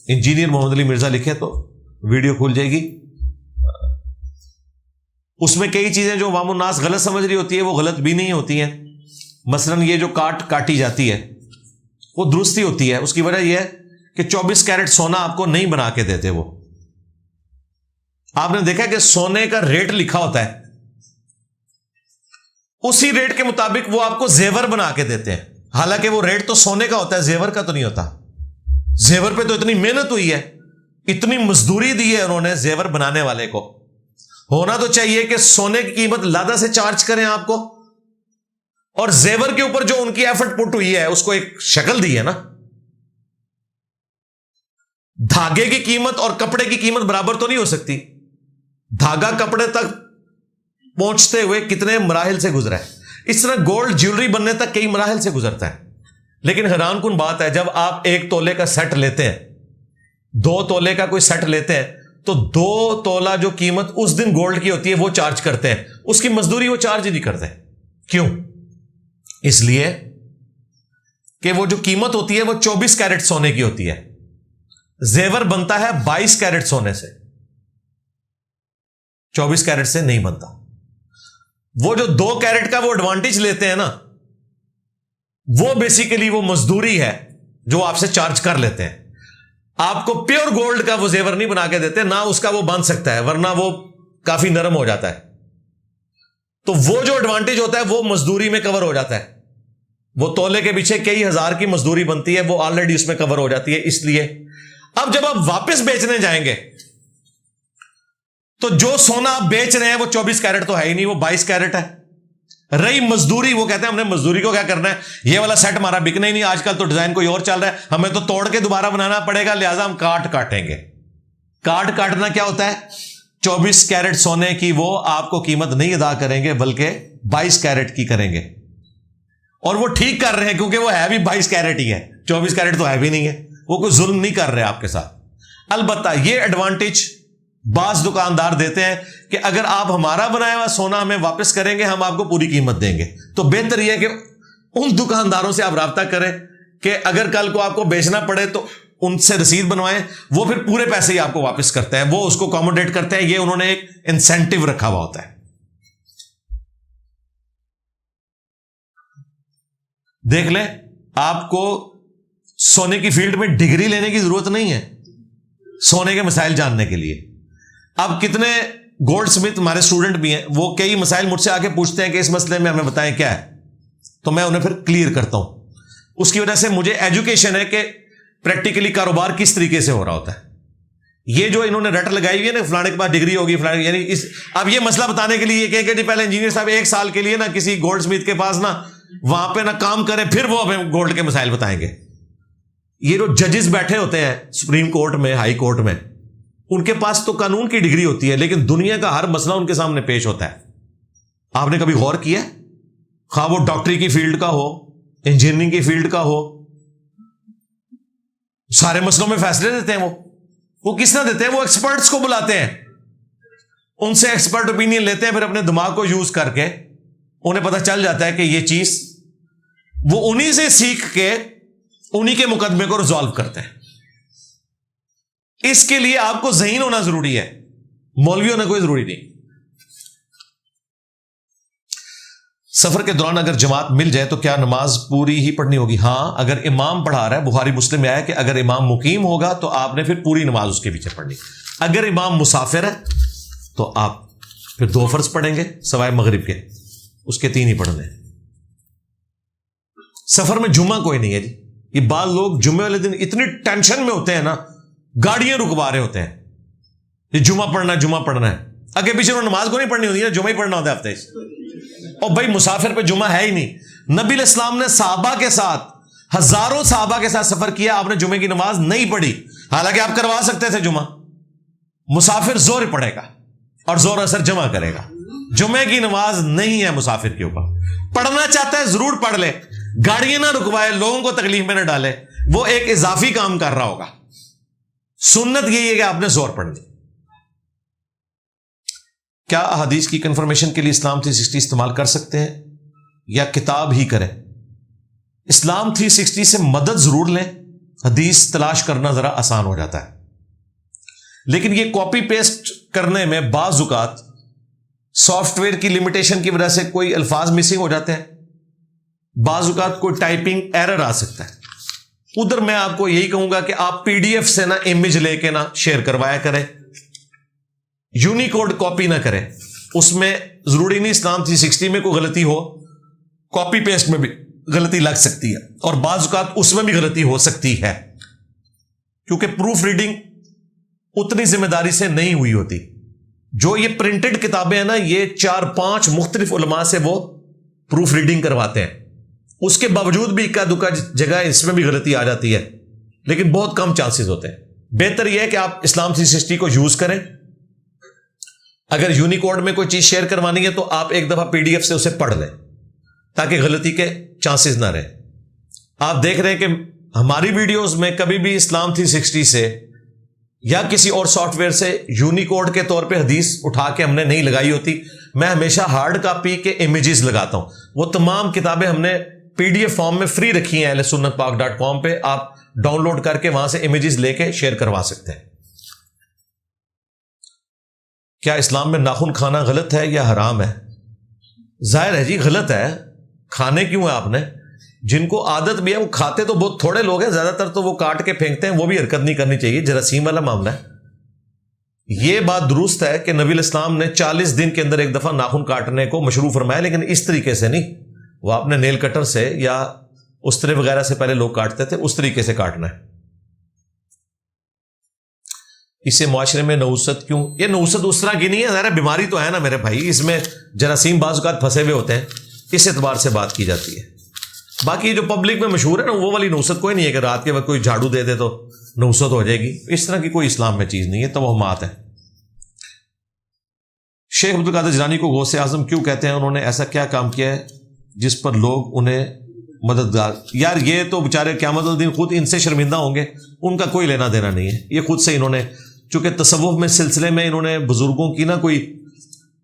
انجینئر محمد علی مرزا لکھیں تو ویڈیو کھل جائے گی. اس میں کئی چیزیں جو عوام الناس غلط سمجھ رہی ہوتی ہے وہ غلط بھی نہیں ہوتی ہیں. مثلاً یہ جو کاٹی جاتی ہے وہ درستی ہوتی ہے. اس کی وجہ یہ ہے کہ 24 کیرٹ سونا آپ کو نہیں بنا کے دیتے. وہ آپ نے دیکھا کہ سونے کا ریٹ لکھا ہوتا ہے، اسی ریٹ کے مطابق وہ آپ کو زیور بنا کے دیتے ہیں، حالانکہ وہ ریٹ تو سونے کا ہوتا ہے، زیور کا تو نہیں ہوتا. زیور پہ تو اتنی محنت ہوئی ہے، اتنی مزدوری دی ہے انہوں نے زیور بنانے والے کو. ہونا تو چاہیے کہ سونے کی قیمت لادہ سے چارج کریں آپ کو، اور زیور کے اوپر جو ان کی ایفرٹ پٹ ہوئی ہے اس کو ایک شکل دی ہے نا. دھاگے کی قیمت اور کپڑے کی قیمت برابر تو نہیں ہو سکتی. دھاگا کپڑے تک پہنچتے ہوئے کتنے مراحل سے گزرا ہے. اس طرح گولڈ جیولری بننے تک کئی مراحل سے گزرتا ہے. لیکن حیران کن بات ہے، جب آپ 1 تولے کا سیٹ لیتے ہیں، 2 تولے کا کوئی سیٹ لیتے ہیں، تو 2 تولہ جو قیمت اس دن گولڈ کی ہوتی ہے وہ چارج کرتے ہیں، اس کی مزدوری وہ چارج نہیں کرتے. کیوں؟ اس لیے کہ وہ جو قیمت ہوتی ہے وہ 24 کیرٹ سونے کی ہوتی ہے. زیور بنتا ہے 22 کیرٹ سونے سے، 24 کیرٹ سے نہیں بنتا. وہ جو 2 کیرٹ کا وہ ایڈوانٹیج لیتے ہیں نا، وہ بیسیکلی وہ مزدوری ہے جو آپ سے چارج کر لیتے ہیں. آپ کو پیور گولڈ کا وہ زیور نہیں بنا کے دیتے، نہ اس کا وہ بن سکتا ہے، ورنہ وہ کافی نرم ہو جاتا ہے. تو وہ جو ایڈوانٹیج ہوتا ہے وہ مزدوری میں کور ہو جاتا ہے. وہ تولے کے پیچھے کئی ہزار کی مزدوری بنتی ہے، وہ آلریڈی اس میں کور ہو جاتی ہے. اس لیے اب جب آپ واپس بیچنے جائیں گے تو جو سونا آپ بیچ رہے ہیں وہ 24 کیرٹ تو ہے ہی نہیں، وہ 22 کیرٹ ہے. رہی مزدوری، وہ کہتے ہیں ہم نے مزدوری کو کیا کرنا ہے، یہ والا سیٹ ہمارا بکنا ہی نہیں، آج کل تو ڈیزائن کوئی اور چل رہا ہے، ہمیں تو توڑ کے دوبارہ بنانا پڑے گا، لہٰذا ہم کاٹیں گے. کاٹنا کیا ہوتا ہے؟ 24 کیرٹ سونے کی وہ آپ کو قیمت نہیں ادا کریں گے بلکہ 22 کیرٹ کی کریں گے. اور وہ ٹھیک کر رہے ہیں کیونکہ وہ ہے بھی 22 کیرٹ ہی ہے، 24 کیرٹ تو ہے بھی نہیں ہے. وہ کوئی ظلم نہیں کر رہے آپ کے ساتھ. البتہ یہ ایڈوانٹیج بعض دکاندار دیتے ہیں کہ اگر آپ ہمارا بنایا ہوا سونا ہمیں واپس کریں گے ہم آپ کو پوری قیمت دیں گے. تو بہتر یہ ہے کہ ان دکانداروں سے آپ رابطہ کریں کہ اگر کل کو آپ کو بیچنا پڑے تو ان سے رسید بنوائیں، وہ پھر پورے پیسے ہی آپ کو واپس کرتے ہیں، وہ اس کو اکوموڈیٹ کرتے ہیں. یہ انہوں نے ایک انسینٹیو رکھا ہوا ہوتا ہے. دیکھ لیں، آپ کو سونے کی فیلڈ میں ڈگری لینے کی ضرورت نہیں ہے سونے کے مسائل جاننے کے لیے. اب کتنے گولڈ سمتھ ہمارے اسٹوڈنٹ بھی ہیں، وہ کئی مسائل مجھ سے آ کے پوچھتے ہیں کہ اس مسئلے میں ہمیں بتائیں کیا ہے، تو میں انہیں پھر کلیئر کرتا ہوں. اس کی وجہ سے مجھے ایجوکیشن ہے کہ پریکٹیکلی کاروبار کس طریقے سے ہو رہا ہوتا ہے. یہ جو انہوں نے رٹ لگائی ہوئی ہے نا فلانے کے پاس ڈگری ہوگی فلانے، یعنی اب یہ مسئلہ بتانے کے لیے کہیں کہ جی پہلے انجینئر صاحب 1 سال کے لیے نا کسی گولڈ سمتھ کے پاس نا وہاں پہ نا کام کریں، پھر وہ ہمیں گولڈ کے مسائل بتائیں گے. یہ جو ججز بیٹھے ہوتے ہیں سپریم کورٹ میں، ہائی کورٹ میں، ان کے پاس تو قانون کی ڈگری ہوتی ہے لیکن دنیا کا ہر مسئلہ ان کے سامنے پیش ہوتا ہے. آپ نے کبھی غور کیا خواہ وہ ڈاکٹری کی فیلڈ کا ہو، انجینئرنگ کی فیلڈ کا ہو، سارے مسئلوں میں فیصلے دیتے ہیں وہ کس طرح دیتے ہیں؟ وہ ایکسپرٹس کو بلاتے ہیں، ان سے ایکسپرٹ اوپینین لیتے ہیں، پھر اپنے دماغ کو یوز کر کے انہیں پتہ چل جاتا ہے کہ یہ چیز، وہ انہی سے سیکھ کے انہی کے مقدمے کو ریزالو کرتے ہیں۔ اس کے لیے آپ کو ذہین ہونا ضروری ہے، مولوی ہونا کوئی ضروری نہیں۔ سفر کے دوران اگر جماعت مل جائے تو کیا نماز پوری ہی پڑھنی ہوگی؟ ہاں، اگر امام پڑھا رہا ہے، بخاری مسلم میں آیا کہ اگر امام مقیم ہوگا تو آپ نے پھر پوری نماز اس کے پیچھے پڑھنی۔ اگر امام مسافر ہے تو آپ پھر 2 فرض پڑھیں گے سوائے مغرب کے، اس کے 3 ہی پڑھنے۔ سفر میں جمعہ کوئی نہیں ہے جی، یہ بعض لوگ جمعے والے دن اتنی ٹینشن میں ہوتے ہیں نا، گاڑیاں رکوا رہے ہوتے ہیں، یہ جمعہ پڑھنا ہے، اگے پیچھے انہوں نماز کو نہیں پڑھنی ہوتی ہے، جمعہ ہی پڑھنا ہوتا ہے ہفتے سے۔ اور بھائی مسافر پہ جمعہ ہے ہی نہیں۔ نبی علیہ السلام نے صحابہ کے ساتھ، ہزاروں صحابہ کے ساتھ سفر کیا، آپ نے جمعے کی نماز نہیں پڑھی، حالانکہ آپ کروا سکتے تھے جمعہ۔ مسافر زور پڑھے گا اور زور اثر جمع کرے گا، جمعے کی نماز نہیں ہے مسافر کے اوپر۔ پڑھنا چاہتا ہے ضرور پڑھ لے، گاڑیاں نہ رکوائے، لوگوں کو تکلیف میں نہ ڈالے، وہ ایک اضافی کام کر رہا ہوگا۔ سنت یہی ہے کہ آپ نے زور پڑھ لی۔ کیا احادیث کی کنفرمیشن کے لیے اسلام 360 استعمال کر سکتے ہیں یا کتاب ہی کریں؟ اسلام 360 سے مدد ضرور لیں، حدیث تلاش کرنا ذرا آسان ہو جاتا ہے، لیکن یہ کاپی پیسٹ کرنے میں بعض اوقات سافٹ ویئر کی لمیٹیشن کی وجہ سے کوئی الفاظ مسنگ ہو جاتے ہیں، بعض اوقات کوئی ٹائپنگ ایرر آ سکتا ہے۔ ادھر میں آپ کو یہی کہوں گا کہ آپ پی ڈی ایف سے نہ امیج لے کے نہ شیئر کروایا کریں، یونیکوڈ کاپی نہ کریں، اس میں ضروری نہیں اسلام 360 میں کوئی غلطی ہو، کاپی پیسٹ میں بھی غلطی لگ سکتی ہے، اور بعض اوقات اس میں بھی غلطی ہو سکتی ہے، کیونکہ پروف ریڈنگ اتنی ذمہ داری سے نہیں ہوئی ہوتی۔ جو یہ پرنٹڈ کتابیں ہیں نا، یہ 4-5 مختلف علماء سے وہ پروف ریڈنگ کرواتے ہیں، اس کے باوجود بھی اکا دکا جگہ اس میں بھی غلطی آ جاتی ہے، لیکن بہت کم چانسز ہوتے ہیں۔ بہتر یہ ہے کہ آپ اسلام 360 کو یوز کریں۔ اگر یونیکوڈ میں کوئی چیز شیئر کروانی ہے تو آپ ایک دفعہ پی ڈی ایف سے اسے پڑھ لیں تاکہ غلطی کے چانسز نہ رہیں۔ آپ دیکھ رہے ہیں کہ ہماری ویڈیوز میں کبھی بھی اسلام 360 سے یا کسی اور سافٹ ویئر سے یونیکوڈ کے طور پہ حدیث اٹھا کے ہم نے نہیں لگائی ہوتی، میں ہمیشہ ہارڈ کاپی کے امیجز لگاتا ہوں۔ وہ تمام کتابیں ہم نے پی ڈی ایف فارم میں فری رکھی ہیں ahlsunnatpak.com پہ، آپ ڈاؤن لوڈ کر کے وہاں سے امیجز لے کے شیئر کروا سکتے ہیں۔ کیا اسلام میں ناخن کھانا غلط ہے یا حرام ہے؟ ظاہر ہے جی غلط ہے، کھانے کیوں ہے آپ نے؟ جن کو عادت بھی ہے وہ کھاتے تو بہت تھوڑے لوگ ہیں، زیادہ تر تو وہ کاٹ کے پھینکتے ہیں، وہ بھی حرکت نہیں کرنی چاہیے، جراثیم والا معاملہ ہے۔ یہ بات درست ہے کہ نبی علیہ السلام نے 40 دن کے اندر ایک دفعہ ناخن کاٹنے کو مشروع فرمایا، لیکن اس طریقے سے نہیں، وہ اپنے نیل کٹر سے یا استرے وغیرہ سے پہلے لوگ کاٹتے تھے، اس طریقے سے کاٹنا ہے۔ اسے معاشرے میں نوست کیوں؟ یہ نوست اس طرح کی نہیں ہے، ظاہر بیماری تو ہے نا میرے بھائی، اس میں جراثیم بعض اوقات پھنسے ہوئے ہوتے ہیں، اس اعتبار سے بات کی جاتی ہے۔ باقی جو پبلک میں مشہور ہے نا، وہ والی نوست کوئی نہیں ہے کہ رات کے وقت کوئی جھاڑو دے دے تو نوست ہو جائے گی، اس طرح کی کوئی اسلام میں چیز نہیں ہے، توہمات ہے۔ شیخ عبد القادر جیلانی کو غوث اعظم کیوں کہتے ہیں؟ انہوں نے ایسا کیا کام کیا ہے جس پر لوگ انہیں مددگار؟ یار یہ تو بیچارے قیامت الدین خود ان سے شرمندہ ہوں گے، ان کا کوئی لینا دینا نہیں ہے، یہ خود سے انہوں نے، چونکہ تصوف میں سلسلے میں انہوں نے بزرگوں کی نا کوئی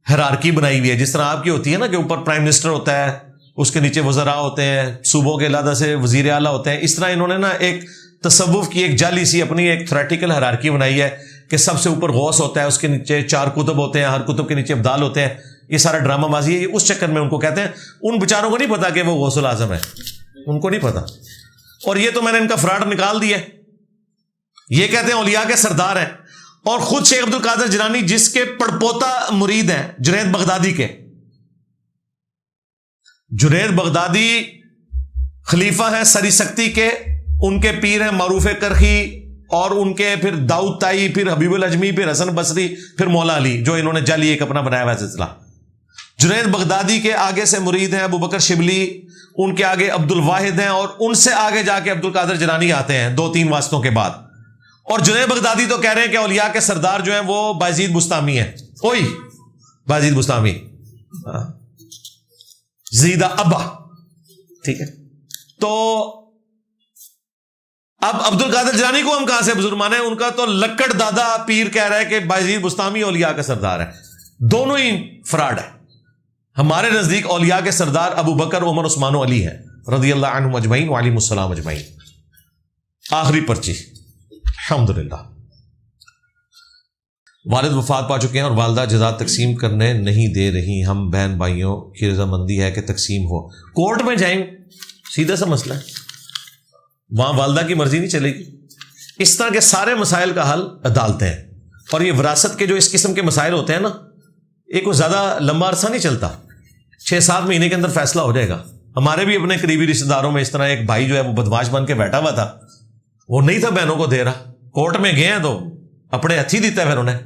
ہیرارکی بنائی ہوئی ہے، جس طرح آپ کی ہوتی ہے نا کہ اوپر پرائم منسٹر ہوتا ہے، اس کے نیچے وزراء ہوتے ہیں، صوبوں کے علیحدہ سے وزیر اعلیٰ ہوتے ہیں، اس طرح انہوں نے نا ایک تصوف کی ایک جعلی سی اپنی ایک تھیوریٹیکل ہیرارکی بنائی ہے کہ سب سے اوپر غوث ہوتا ہے، اس کے نیچے 4 کتب ہوتے ہیں، ہر کتب کے نیچے ابدال ہوتے ہیں، یہ سارا ڈرامہ بازی ہے، اس چکر میں ان کو کہتے ہیں۔ ان بیچاروں کو نہیں پتا کہ وہ غوث الاعظم ہے، ان کو نہیں پتا، اور یہ تو میں نے ان کا فراڈ نکال دیا، یہ کہتے ہیں اولیاء کے سردار ہیں، اور خود شیخ عبد القادر جیلانی جس کے پڑپوتا مرید ہیں جنید بغدادی کے، جنید بغدادی خلیفہ ہیں سری سکتی کے، ان کے پیر ہیں معروف کرخی، اور ان کے پھر داؤد تائی، پھر حبیب العجمی، پھر حسن بصری، پھر مولا علی، جو انہوں نے جعلی ایک اپنا بنایا ہوا سلسلہ۔ جنید بغدادی کے آگے سے مرید ہیں ابو بکر شبلی، ان کے آگے عبد الواحد ہیں، اور ان سے آگے جا کے عبد القادر جیلانی آتے ہیں 2-3 واسطوں کے بعد۔ اور جنید بغدادی تو کہہ رہے ہیں کہ اولیاء کے سردار جو ہیں وہ بایزید بستامی ہیں، وہی بایزید بستامی، زیدہ ابا. ٹھیک ہے, تو اب عبد القادر جیلانی کو ہم کہاں سے بزرگ مانے؟ ان کا تو لکڑ دادا پیر کہہ رہا ہے کہ بایزید بستامی اولیاء کا سردار ہے. دونوں ہی فراڈ ہے. ہمارے نزدیک اولیاء کے سردار ابو بکر، عمر، عثمان و علی ہیں رضی اللہ عنہم اجمعین وعلیہم السلام اجمعین. آخری پرچی الحمدللہ. والد وفات پا چکے ہیں اور والدہ جزات تقسیم کرنے نہیں دے رہی. ہم بہن بھائیوں کی رضامندی ہے کہ تقسیم ہو. کورٹ میں جائیں، سیدھا سا مسئلہ ہے، وہاں والدہ کی مرضی نہیں چلے گی. اس طرح کے سارے مسائل کا حل عدالتیں ہیں. اور یہ وراثت کے جو اس قسم کے مسائل ہوتے ہیں نا، یہ کوئی زیادہ لمبا عرصہ نہیں چلتا، 6-7 مہینے کے اندر فیصلہ ہو جائے گا. ہمارے بھی اپنے قریبی رشتے داروں میں اس طرح ایک بھائی جو ہے وہ بدمعاش بن کے بیٹھا ہوا تھا، وہ نہیں تھا بہنوں کو دے رہا. کورٹ میں گئے ہیں تو اپنے ہتھی دیتا ہے، پھر انہیں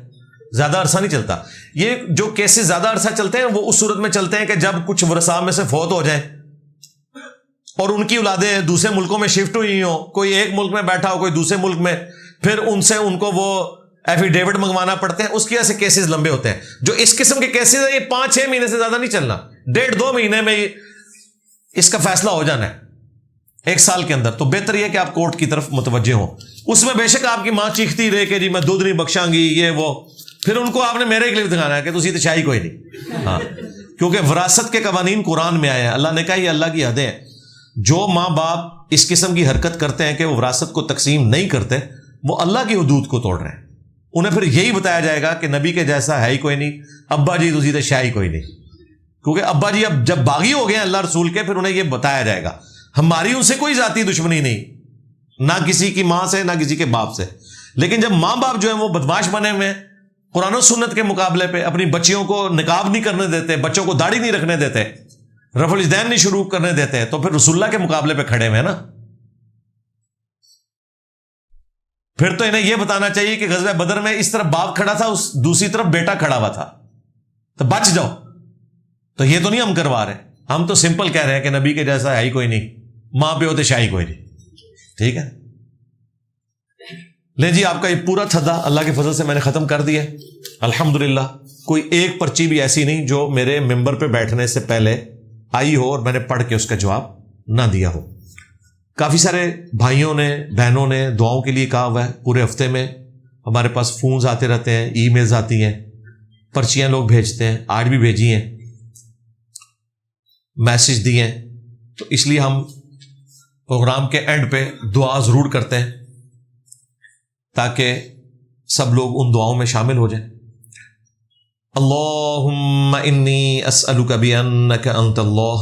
زیادہ عرصہ نہیں چلتا. یہ جو کیسز زیادہ عرصہ چلتے ہیں وہ اس صورت میں چلتے ہیں کہ جب کچھ ورثاء میں سے فوت ہو جائیں اور ان کی اولادیں دوسرے ملکوں میں شفٹ ہوئی ہوں، کوئی ایک ملک میں بیٹھا ہو، کوئی دوسرے ملک میں، پھر ان سے ان کو وہ ایفیڈیوٹ منگوانا پڑتے ہیں. اس کی وجہ سے کیسز لمبے ہوتے ہیں. جو اس قسم کے کیسز ہیں یہ 5-6 مہینے سے زیادہ نہیں چلنا، 1.5-2 مہینے میں اس کا فیصلہ ہو جانا ہے، 1 سال کے اندر. تو بہتر یہ کہ آپ کورٹ کی طرف متوجہ ہوں. اس میں بے شک آپ کی ماں چیختی رہے کہ جی میں دودھ نہیں بخشاں گی یہ وہ، پھر ان کو آپ نے میرے کے لیے دکھانا ہے کہ تسی تو شاہی کوئی نہیں. ہاں، کیونکہ وراثت کے قوانین قرآن میں آئے ہیں. اللہ نے کہا یہ اللہ کی حدیں ہیں. جو ماں باپ اس قسم کی حرکت کرتے ہیں کہ وہ وراثت کو تقسیم نہیں کرتے، وہ اللہ کی حدود کو توڑ رہے ہیں. انہیں پھر یہی بتایا جائے گا کہ نبی کے جیسا ہے ہی کوئی نہیں، ابا جی تسی تو شاہی کوئی نہیں. کیونکہ ابا جی اب جب باغی ہو گئے ہیں اللہ رسول کے، پھر انہیں یہ بتایا جائے گا. ہماری ان سے کوئی ذاتی دشمنی نہیں، نہ کسی کی ماں سے نہ کسی کے باپ سے. لیکن جب ماں باپ جو ہیں وہ بدمعاش بنے ہوئے ہیں، قرآن و سنت کے مقابلے پہ اپنی بچیوں کو نقاب نہیں کرنے دیتے، بچوں کو داڑھی نہیں رکھنے دیتے، رفع الیدین نہیں شروع کرنے دیتے، تو پھر رسول اللہ کے مقابلے پہ کھڑے ہوئے ہیں نا. پھر تو انہیں یہ بتانا چاہیے کہ غزوہ بدر میں اس طرف باپ کھڑا تھا، اس دوسری طرف بیٹا کھڑا ہوا تھا، تو بچ جاؤ. تو یہ تو نہیں ہم کروا رہے، ہم تو سمپل کہہ رہے ہیں کہ نبی کے جیسا ہے ہی کوئی نہیں، ماں پہ ہوتے شاہی کوئی نہیں. ٹھیک ہے، لے جی آپ کا یہ پورا تھدا اللہ کے فضل سے میں نے ختم کر دیا الحمدللہ. کوئی ایک پرچی بھی ایسی نہیں جو میرے ممبر پہ بیٹھنے سے پہلے آئی ہو اور میں نے پڑھ کے اس کا جواب نہ دیا ہو. کافی سارے بھائیوں نے بہنوں نے دعاؤں کے لیے کہا ہوا ہے. پورے ہفتے میں ہمارے پاس فونز آتے رہتے ہیں، ای میلز آتی ہیں، پرچیاں لوگ بھیجتے ہیں، آج بھی بھیجی ہیں، میسج دیے ہیں. تو اس لیے ہم پروگرام کے اینڈ پہ دعا ضرور کرتے ہیں تاکہ سب لوگ ان دعاؤں میں شامل ہو جائیں. اللہم انی اسألک بانک انت اللہ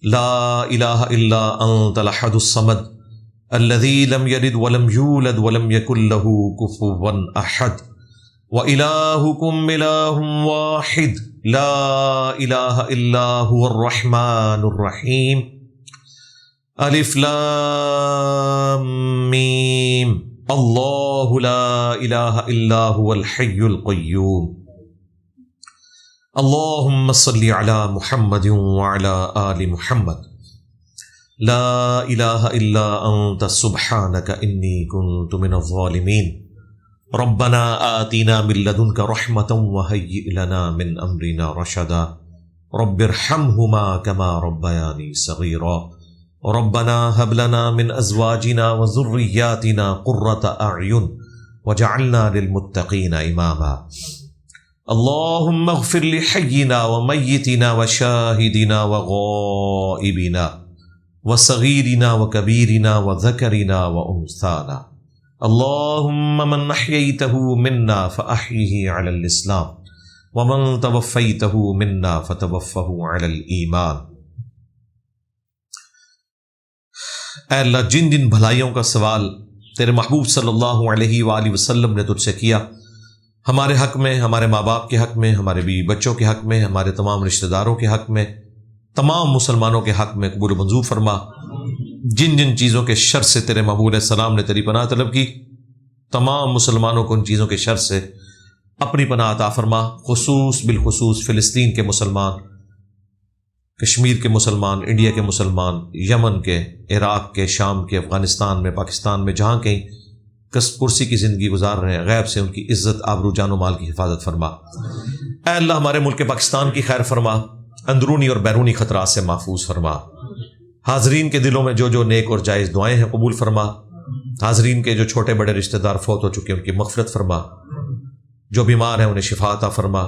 لا الہ الا انت الاحد الصمد الذی لم یلد ولم یولد ولم یکن لہ کفوا احد وإلہکم الہ واحد لا الہ الا هو الرحمن الرحیم الف لام میم اللہ لا الہ الا هو الحی القیوم اللہم صلی علی محمد وعلی آل محمد لا الہ الا انت سبحانک انی کنت من الظالمین ربنا آتنا من لدنک رحمتا وہیئ لنا من امرنا رشدا رب ارحمہما کما ربیانی صغیرا ربنا هب لنا من ازواجنا وذریاتنا قرۃ اعین وجعلنا للمتقین اماما اللہم اغفر لحینا ومیتنا وشاہدنا وغائبنا وصغیرنا وکبیرنا وذکرنا وانثانا اللہم من احییتہ منا فاحیہ علی الاسلام ومن توفیتہ منا فتوفہ علی الایمان. اے اللہ، جن جن بھلائیوں کا سوال تیرے محبوب صلی اللہ علیہ وآلہ وسلم نے تجھ سے کیا، ہمارے حق میں، ہمارے ماں باپ کے حق میں، ہمارے بیوی بچوں کے حق میں، ہمارے تمام رشتہ داروں کے حق میں، تمام مسلمانوں کے حق میں قبول و منظور فرما. جن جن چیزوں کے شر سے تیرے محبوب علیہ السلام نے تیری پناہ طلب کی، تمام مسلمانوں کو ان چیزوں کے شر سے اپنی پناہ عطا فرما. بالخصوص فلسطین کے مسلمان، کشمیر کے مسلمان، انڈیا کے مسلمان، یمن کے، عراق کے، شام کے، افغانستان میں، پاکستان میں، جہاں کہیں کس کرسی کی زندگی گزار رہے ہیں، غیب سے ان کی عزت، آبرو، جان و مال کی حفاظت فرما. اے اللہ، ہمارے ملک پاکستان کی خیر فرما، اندرونی اور بیرونی خطرات سے محفوظ فرما۔ حاضرین کے دلوں میں جو جو نیک اور جائز دعائیں ہیں قبول فرما۔ حاضرین کے جو چھوٹے بڑے رشتہ دار فوت ہو چکے ان کی مغفرت فرما۔ جو بیمار ہیں انہیں شفا عطا فرما۔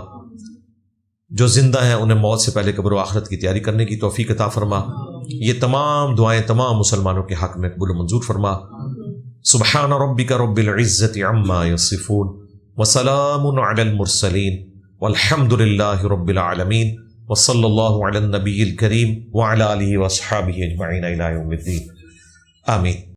جو زندہ ہیں انہیں موت سے پہلے قبر و آخرت کی تیاری کرنے کی توفیق عطا فرما۔ یہ تمام دعائیں تمام مسلمانوں کے حق میں قبول و منظور فرما۔ سبحان ربک رب العزت عما یصفون وسلام علی المرسلین والحمد للہ رب العالمین وصلی اللہ علی النبی الکریم وعلی آلہ واصحابہ اجمعین الی یوم الدین آمین۔